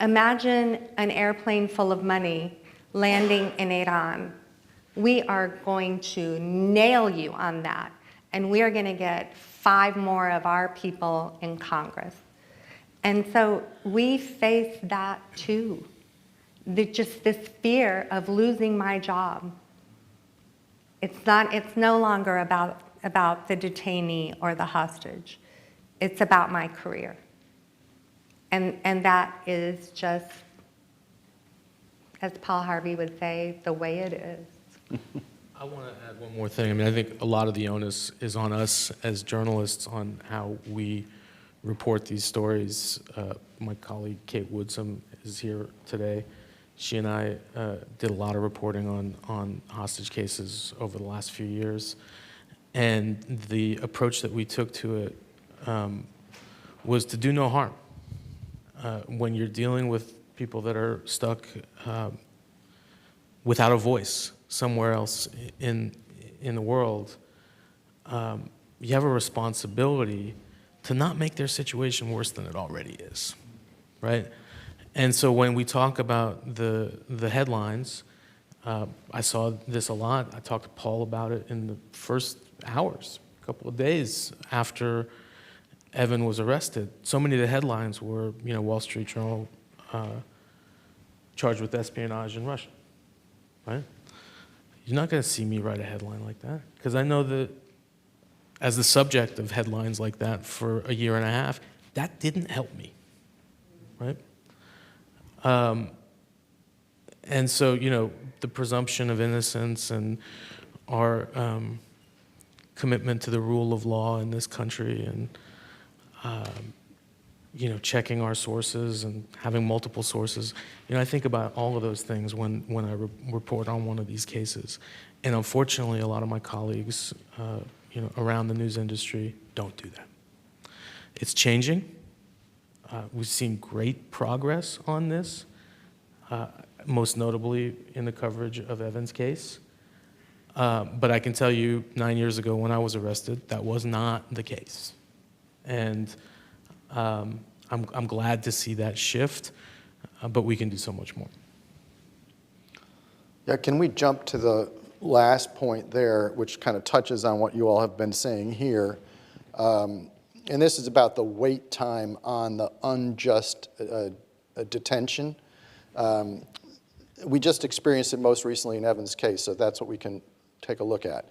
imagine an airplane full of money landing in Iran. We are going to nail you on that, and we are going to get 5 more of our people in Congress. And so we face that too. Just this fear of losing my job. It's no longer about the detainee or the hostage. It's about my career. And that is just, as Paul Harvey would say, the way it is. I want to add one more thing. I mean, I think a lot of the onus is on us as journalists on how we report these stories. My colleague Kate Woodsum is here today. She and I did a lot of reporting on hostage cases over the last few years. And the approach that we took to it was to do no harm. When you're dealing with people that are stuck without a voice somewhere else in the world, you have a responsibility to not make their situation worse than it already is, right? And so when we talk about the headlines, I saw this a lot. I talked to Paul about it in the first hours, a couple of days after Evan was arrested. So many of the headlines were, Wall Street Journal charged with espionage in Russia, right? You're not going to see me write a headline like that, because I know that as the subject of headlines like that for a year and a half, that didn't help me, right? And so, the presumption of innocence and our commitment to the rule of law in this country and, checking our sources and having multiple sources. I think about all of those things when I report on one of these cases. And unfortunately, a lot of my colleagues, around the news industry don't do that. It's changing. We've seen great progress on this, most notably in the coverage of Evan's case. But I can tell you 9 years ago when I was arrested, that was not the case. And I'm glad to see that shift, but we can do so much more. Yeah, can we jump to the last point there, which kind of touches on what you all have been saying here? And this is about the wait time on the unjust detention. We just experienced it most recently in Evan's case, so that's what we can take a look at.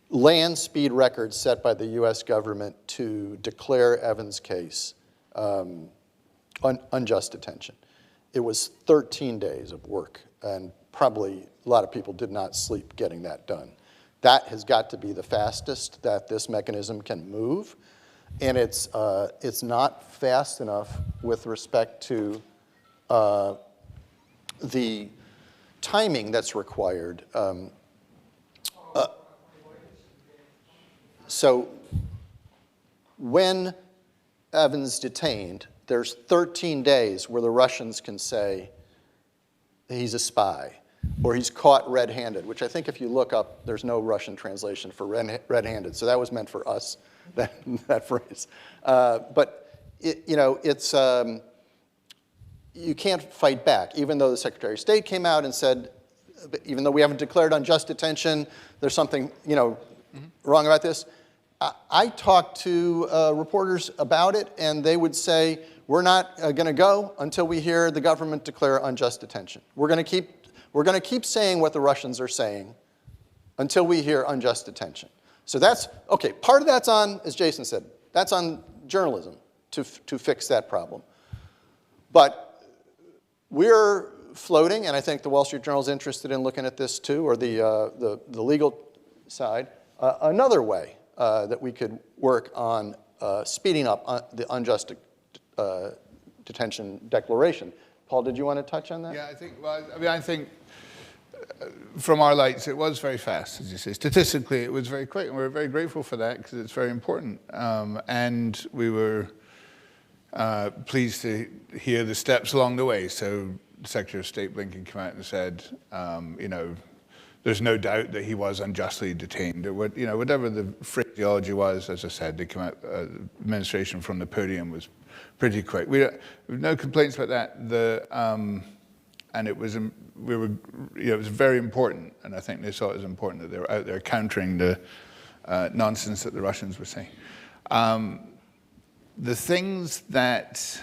Land speed records set by the U.S. government to declare Evan's case unjust detention. It was 13 days of work, and probably a lot of people did not sleep getting that done. That has got to be the fastest that this mechanism can move, and it's not fast enough with respect to the timing that's required. So when Evan's detained, there's 13 days where the Russians can say he's a spy or he's caught red-handed, which I think if you look up, there's no Russian translation for red-handed. So that was meant for us, that phrase. But it's you can't fight back, even though the Secretary of State came out and said, even though we haven't declared unjust detention, there's something wrong about this. I talked to reporters about it, and they would say, we're not going to go until we hear the government declare unjust detention. We're going to keep saying what the Russians are saying until we hear unjust detention. So that's, okay, part of that's on, as Jason said, that's on journalism to fix that problem. But we're floating, and I think the Wall Street Journal is interested in looking at this too, or the legal side, another way that we could work on speeding up the unjust detention declaration. Paul, did you want to touch on that? Yeah, I think from our lights, it was very fast, as you say. Statistically, it was very quick, and we're very grateful for that because it's very important. And we were pleased to hear the steps along the way. So Secretary of State Blinken came out and said, there's no doubt that he was unjustly detained. Or whatever the phraseology was, as I said, they came out, administration from the podium was pretty quick. We have no complaints about that. And it was, it was very important, and I think they saw it as important that they were out there countering the nonsense that the Russians were saying. The things that,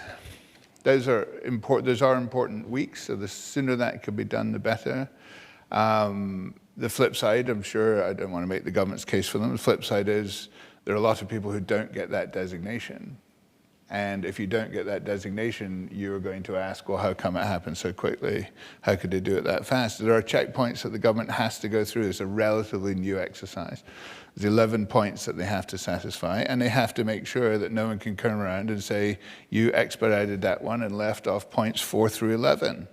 those are important weeks, so the sooner that could be done, the better. The flip side, I'm sure, I don't want to make the government's case for them, the flip side is there are a lot of people who don't get that designation. And if you don't get that designation, you're going to ask, well, how come it happened so quickly? How could they do it that fast? There are checkpoints that the government has to go through. It's a relatively new exercise. There's 11 points that they have to satisfy, and they have to make sure that no one can come around and say, you expedited that one and left off points 4 through 11.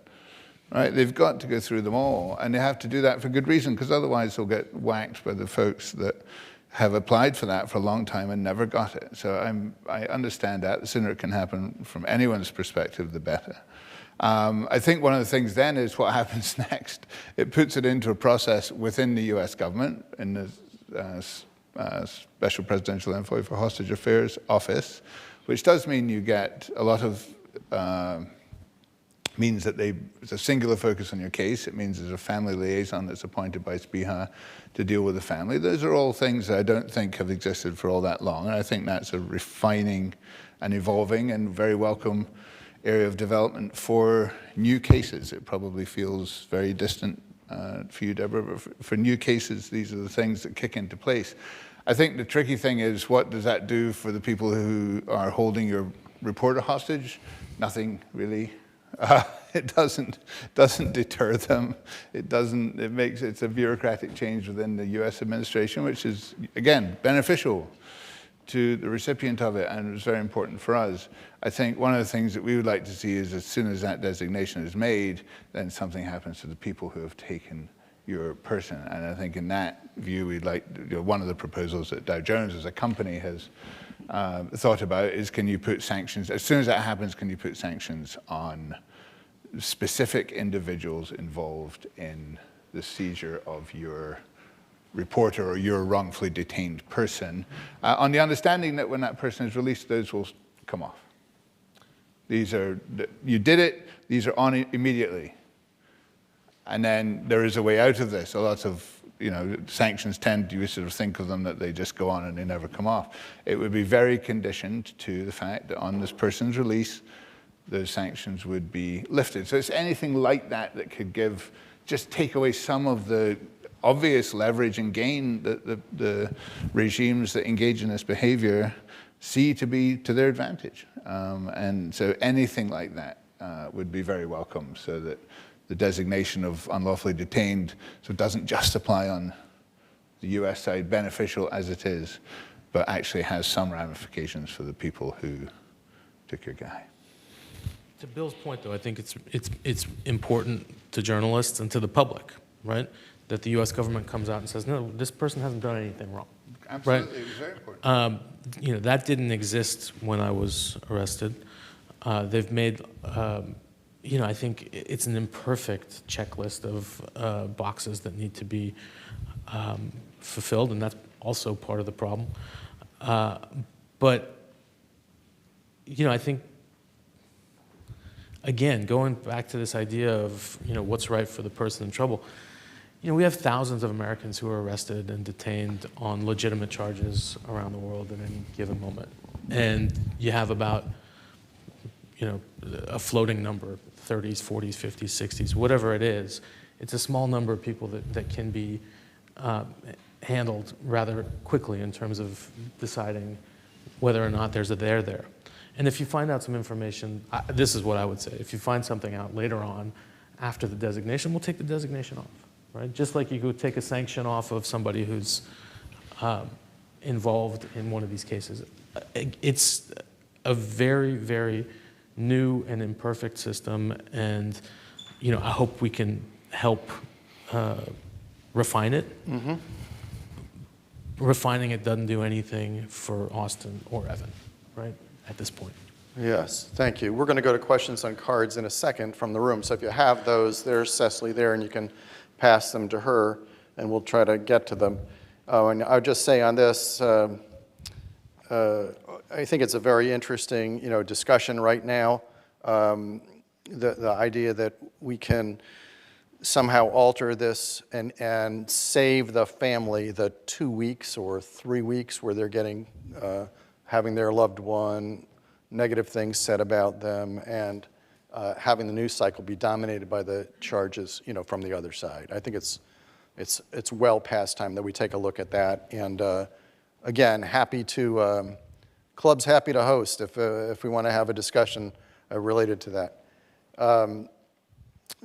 Right? They've got to go through them all, and they have to do that for good reason, because otherwise they'll get whacked by the folks that have applied for that for a long time and never got it. So I understand that. The sooner it can happen from anyone's perspective, the better. I think one of the things then is what happens next. It puts it into a process within the US government in the Special Presidential Envoy for Hostage Affairs office, which does mean you get a lot of means that it's a singular focus on your case. It means there's a family liaison that's appointed by SPIHA to deal with the family. Those are all things that I don't think have existed for all that long, and I think that's a refining and evolving and very welcome area of development for new cases. It probably feels very distant for you, Deborah, but for new cases, these are the things that kick into place. I think the tricky thing is, what does that do for the people who are holding your reporter hostage? Nothing, really. It doesn't deter them. It's a bureaucratic change within the US administration, which is, again, beneficial to the recipient of it, and it's very important for us. I think one of the things that we would like to see is, as soon as that designation is made, then something happens to the people who have taken your person. And I think in that view, we'd like, one of the proposals that Dow Jones as a company has thought about is, can you put sanctions, as soon as that happens, can you put sanctions on specific individuals involved in the seizure of your reporter or your wrongfully detained person, on the understanding that when that person is released, those will come off. These are, you did it, these are on immediately. And then there is a way out of this. A lot of sanctions tend, you sort of think of them that they just go on and they never come off. It would be very conditioned to the fact that on this person's release, those sanctions would be lifted. So it's anything like that that could just take away some of the obvious leverage and gain that the regimes that engage in this behavior see to be to their advantage. And so anything like that would be very welcome, so that the designation of unlawfully detained doesn't just apply on the US side, beneficial as it is, but actually has some ramifications for the people who took your guy. To Bill's point, though, I think it's important to journalists and to the public, right, that the U.S. government comes out and says, no, this person hasn't done anything wrong. Absolutely, it was very important. You know, that didn't exist when I was arrested. They've made, you know, I think it's an imperfect checklist of boxes that need to be fulfilled, and that's also part of the problem. But, you know, I think, again, going back to this idea of, you know, what's right for the person in trouble, you know, we have thousands of Americans who are arrested and detained on legitimate charges around the world at any given moment. And you have about, you know, a floating number, 30s, 40s, 50s, 60s, whatever it is. It's a small number of people that can be handled rather quickly in terms of deciding whether or not there's a there. And if you find out some information, this is what I would say. If you find something out later on after the designation, we'll take the designation off, right? Just like you could take a sanction off of somebody who's involved in one of these cases. It's a very, very new and imperfect system, and you know, I hope we can help refine it. Mm-hmm. Refining it doesn't do anything for Austin or Evan, right, at this point. Yes, thank you. We're going to go to questions on cards in a second from the room. So if you have those, there's Cecily there, and you can pass them to her, and we'll try to get to them. And I'll just say on this, I think it's a very interesting, you know, discussion right now. The idea that we can somehow alter this and save the family the 2 weeks or 3 weeks where they're getting having their loved one, negative things said about them, and having the news cycle be dominated by the charges, you know, from the other side. I think it's well past time that we take a look at that. And again, happy to club's happy to host if we want to have a discussion related to that.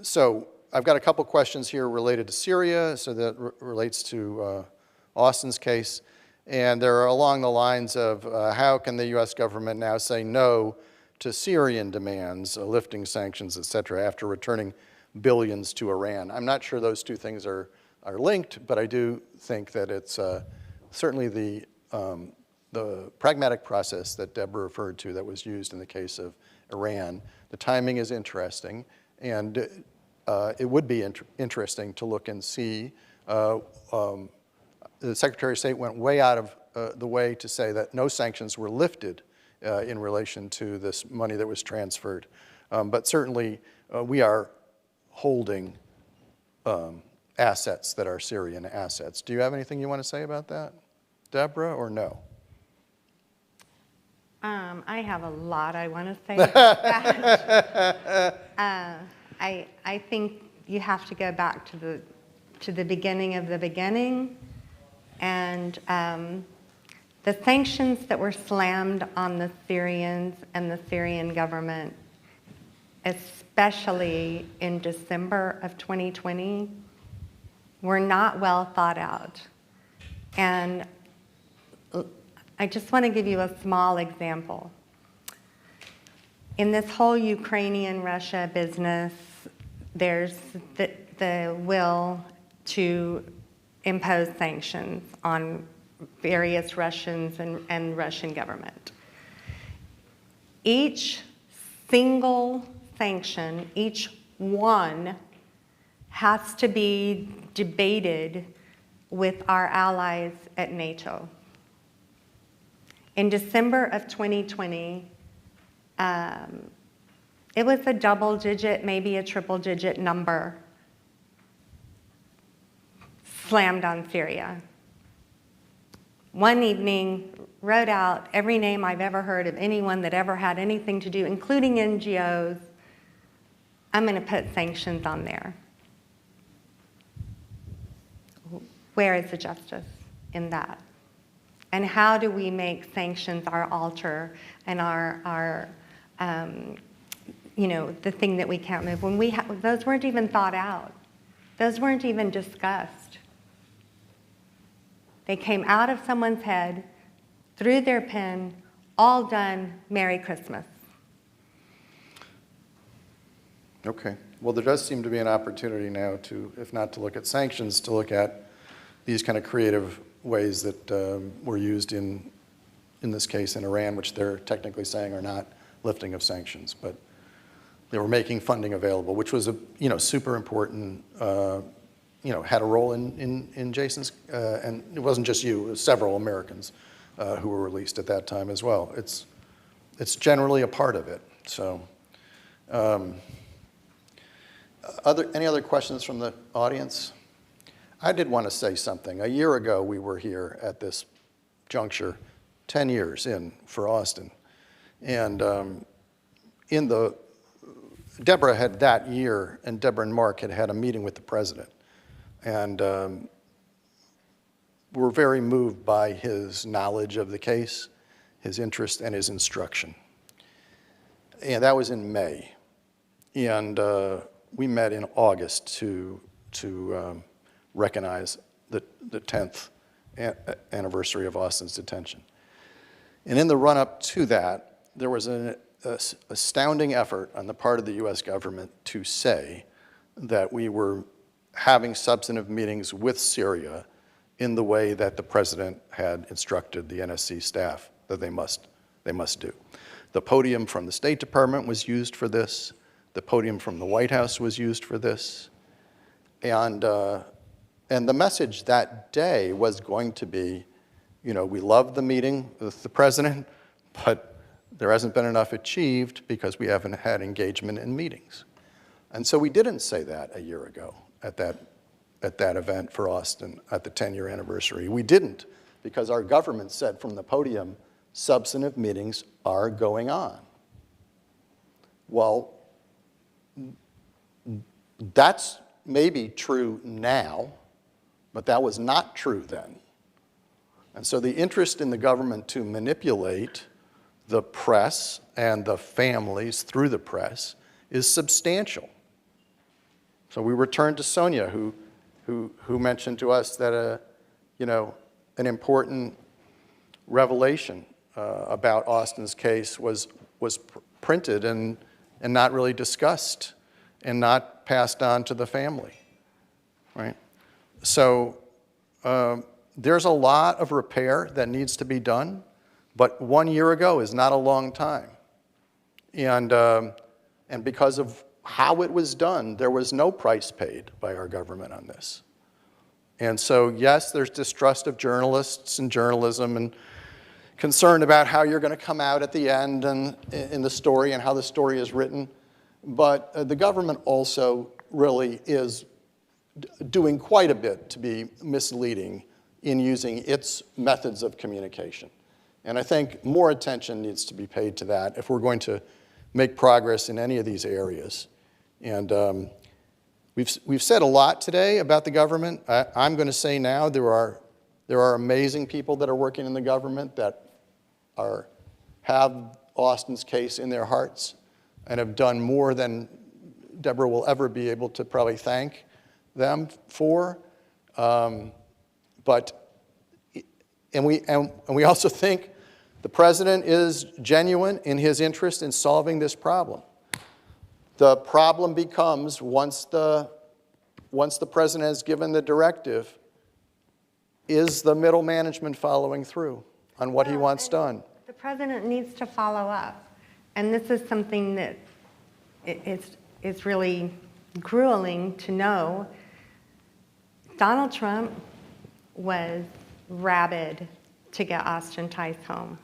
So I've got a couple questions here related to Syria, so that relates to Austin's case. And they're along the lines of how can the U.S. government now say no to Syrian demands, lifting sanctions, et cetera, after returning billions to Iran? I'm not sure those two things are linked, but I do think that it's certainly the pragmatic process that Deborah referred to that was used in the case of Iran. The timing is interesting, and it would be interesting to look and see. The Secretary of State went way out of the way to say that no sanctions were lifted in relation to this money that was transferred. But certainly, we are holding assets that are Syrian assets. Do you have anything you want to say about that, Deborah, or no? I have a lot I want to say about that. I think you have to go back to the beginning of the beginning, and the sanctions that were slammed on the Syrians and the Syrian government, especially in December of 2020, were not well thought out. And I just want to give you a small example. In this whole Ukrainian-Russia business, there's the will to impose sanctions on various Russians and Russian government. Each single sanction, each one, has to be debated with our allies at NATO. In December of 2020, it was a double-digit, maybe a triple-digit number slammed on Syria. One evening, wrote out every name I've ever heard of anyone that ever had anything to do, including NGOs. I'm going to put sanctions on there. Where is the justice in that? And how do we make sanctions our altar and our the thing that we can't move? When those weren't even thought out. Those weren't even discussed. They came out of someone's head, through their pen, all done, Merry Christmas. Okay. Well, there does seem to be an opportunity now to, if not to look at sanctions, to look at these kind of creative ways that were used in this case in Iran, which they're technically saying are not lifting of sanctions, but they were making funding available, which was a super important, had a role in Jason's, and it wasn't just you, it was several Americans who were released at that time as well. It's generally a part of it. So, any other questions from the audience? I did want to say something. A year ago, we were here at this juncture, 10 years in for Austin. And Deborah had that year, and Deborah and Mark had a meeting with the president. And we're very moved by his knowledge of the case, his interest, and his instruction. And that was in May. And we met in August to recognize the 10th anniversary of Austin's detention. And in the run-up to that, there was an astounding effort on the part of the US government to say that we were having substantive meetings with Syria in the way that the president had instructed the NSC staff that they must do. The podium from the State Department was used for this. The podium from the White House was used for this. And the message that day was going to be, we love the meeting with the president, but there hasn't been enough achieved because we haven't had engagement in meetings. And so we didn't say that a year ago at that event for Austin at the 10-year anniversary. We didn't because our government said from the podium, substantive meetings are going on. Well, that's maybe true now, but that was not true then. And so the interest in the government to manipulate the press and the families through the press is substantial. So we return to Sonia, who mentioned to us that an important revelation about Austin's case was printed and not really discussed and not passed on to the family, right? So there's a lot of repair that needs to be done, but 1 year ago is not a long time. And because of how it was done, there was no price paid by our government on this. And so, yes, there's distrust of journalists and journalism and concern about how you're going to come out at the end and in the story and how the story is written. But the government also really is doing quite a bit to be misleading in using its methods of communication. And I think more attention needs to be paid to that if we're going to make progress in any of these areas. And we've said a lot today about the government. I'm going to say now there are amazing people that are working in the government that have Austin's case in their hearts and have done more than Deborah will ever be able to probably thank them for. And we also think the president is genuine in his interest in solving this problem. The problem becomes once the president has given the directive, is the middle management following through on what he wants done? The president needs to follow up. And this is something that is really grueling to know. Donald Trump was rabid to get Austin Tice home.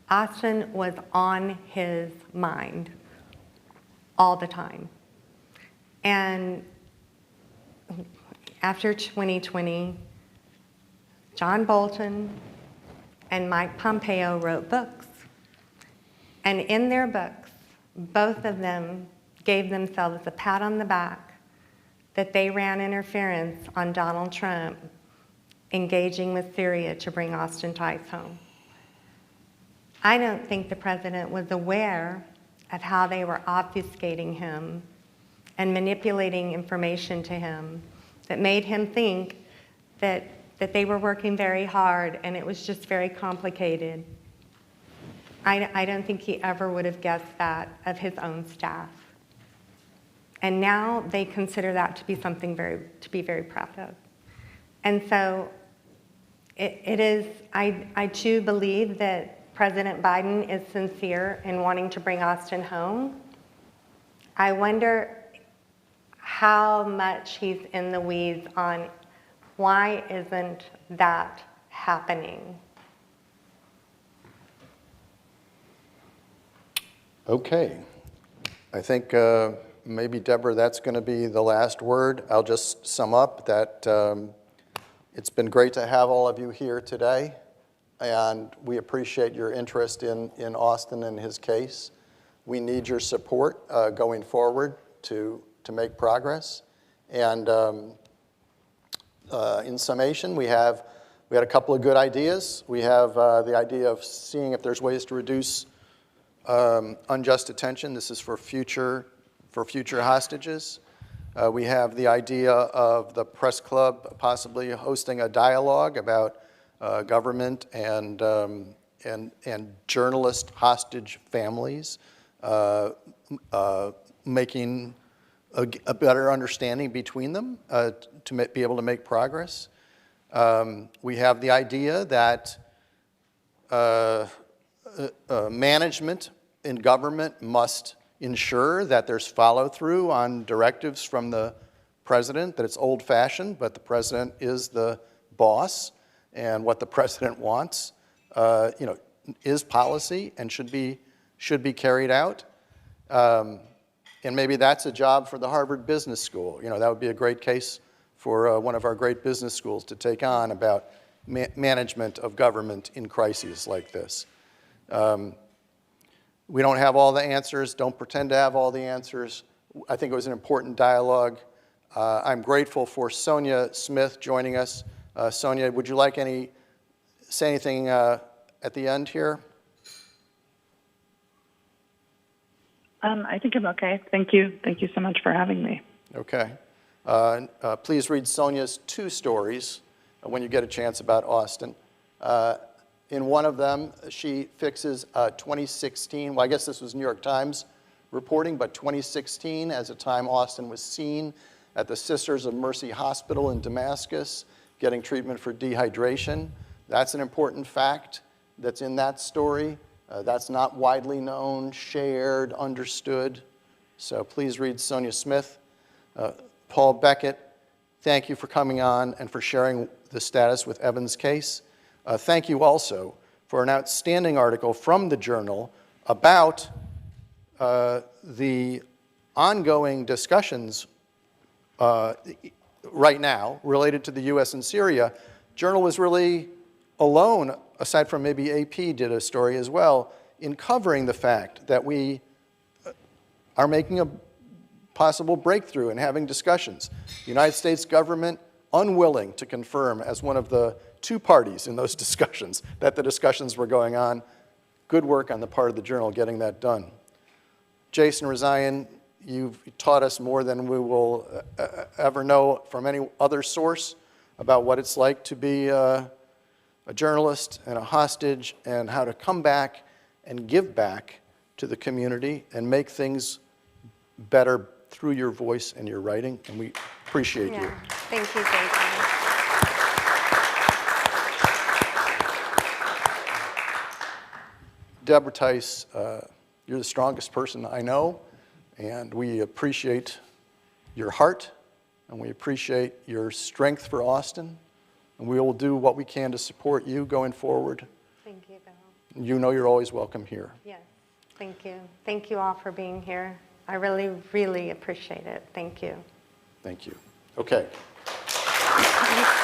Austin was on his mind all the time. And after 2020, John Bolton and Mike Pompeo wrote books. And in their books, both of them gave themselves a pat on the back that they ran interference on Donald Trump engaging with Syria to bring Austin Tice home. I don't think the president was aware of how they were obfuscating him and manipulating information to him that made him think that they were working very hard and it was just very complicated. I don't think he ever would have guessed that of his own staff. And now they consider that to be something to be very proud of. And so it is, I too believe that President Biden is sincere in wanting to bring Austin home. I wonder how much he's in the weeds on why isn't that happening. Okay. I think maybe, Deborah, that's going to be the last word. I'll just sum up that it's been great to have all of you here today, and we appreciate your interest in Austin and his case. We need your support going forward to make progress. And in summation, we had a couple of good ideas. We have the idea of seeing if there's ways to reduce unjust detention. This is for future hostages. We have the idea of the press club possibly hosting a dialogue about government and journalist hostage families, making a better understanding between them to be able to make progress. We have the idea that management in government must ensure that there's follow-through on directives from the president, that it's old-fashioned, but the president is the boss, and what the president wants, is policy and should be carried out. And maybe that's a job for the Harvard Business School. That would be a great case for one of our great business schools to take on about management of government in crises like this. We don't have all the answers. Don't pretend to have all the answers. I think it was an important dialogue. I'm grateful for Sonia Smith joining us. Sonia, would you like say anything at the end here? I think I'm okay. Thank you. Thank you so much for having me. Okay. Please read Sonia's 2 stories when you get a chance about Austin. In one of them, she fixes 2016, well, I guess this was New York Times reporting, but 2016 as a time Austin was seen at the Sisters of Mercy Hospital in Damascus getting treatment for dehydration. That's an important fact that's in that story. That's not widely known, shared, understood. So please read Sonia Smith. Paul Beckett, thank you for coming on and for sharing the status with Evan's case. Thank you also for an outstanding article from the Journal about the ongoing discussions right now related to the U.S. and Syria. Journal was really alone, aside from maybe AP did a story as well, in covering the fact that we are making a possible breakthrough in having discussions. The United States government unwilling to confirm as one of the 2 parties in those discussions that the discussions were going on. Good work on the part of the Journal getting that done. Jason Rezaian, you've taught us more than we will ever know from any other source about what it's like to be a journalist and a hostage and how to come back and give back to the community and make things better through your voice and your writing, and we appreciate you. Thank you, Jason. Deborah Tice, you're the strongest person I know, and we appreciate your heart, and we appreciate your strength for Austin, and we will do what we can to support you going forward. Thank you, Bill. You know you're always welcome here. Yes, thank you. Thank you all for being here. I really, really appreciate it. Thank you. Thank you. Okay. Thank you.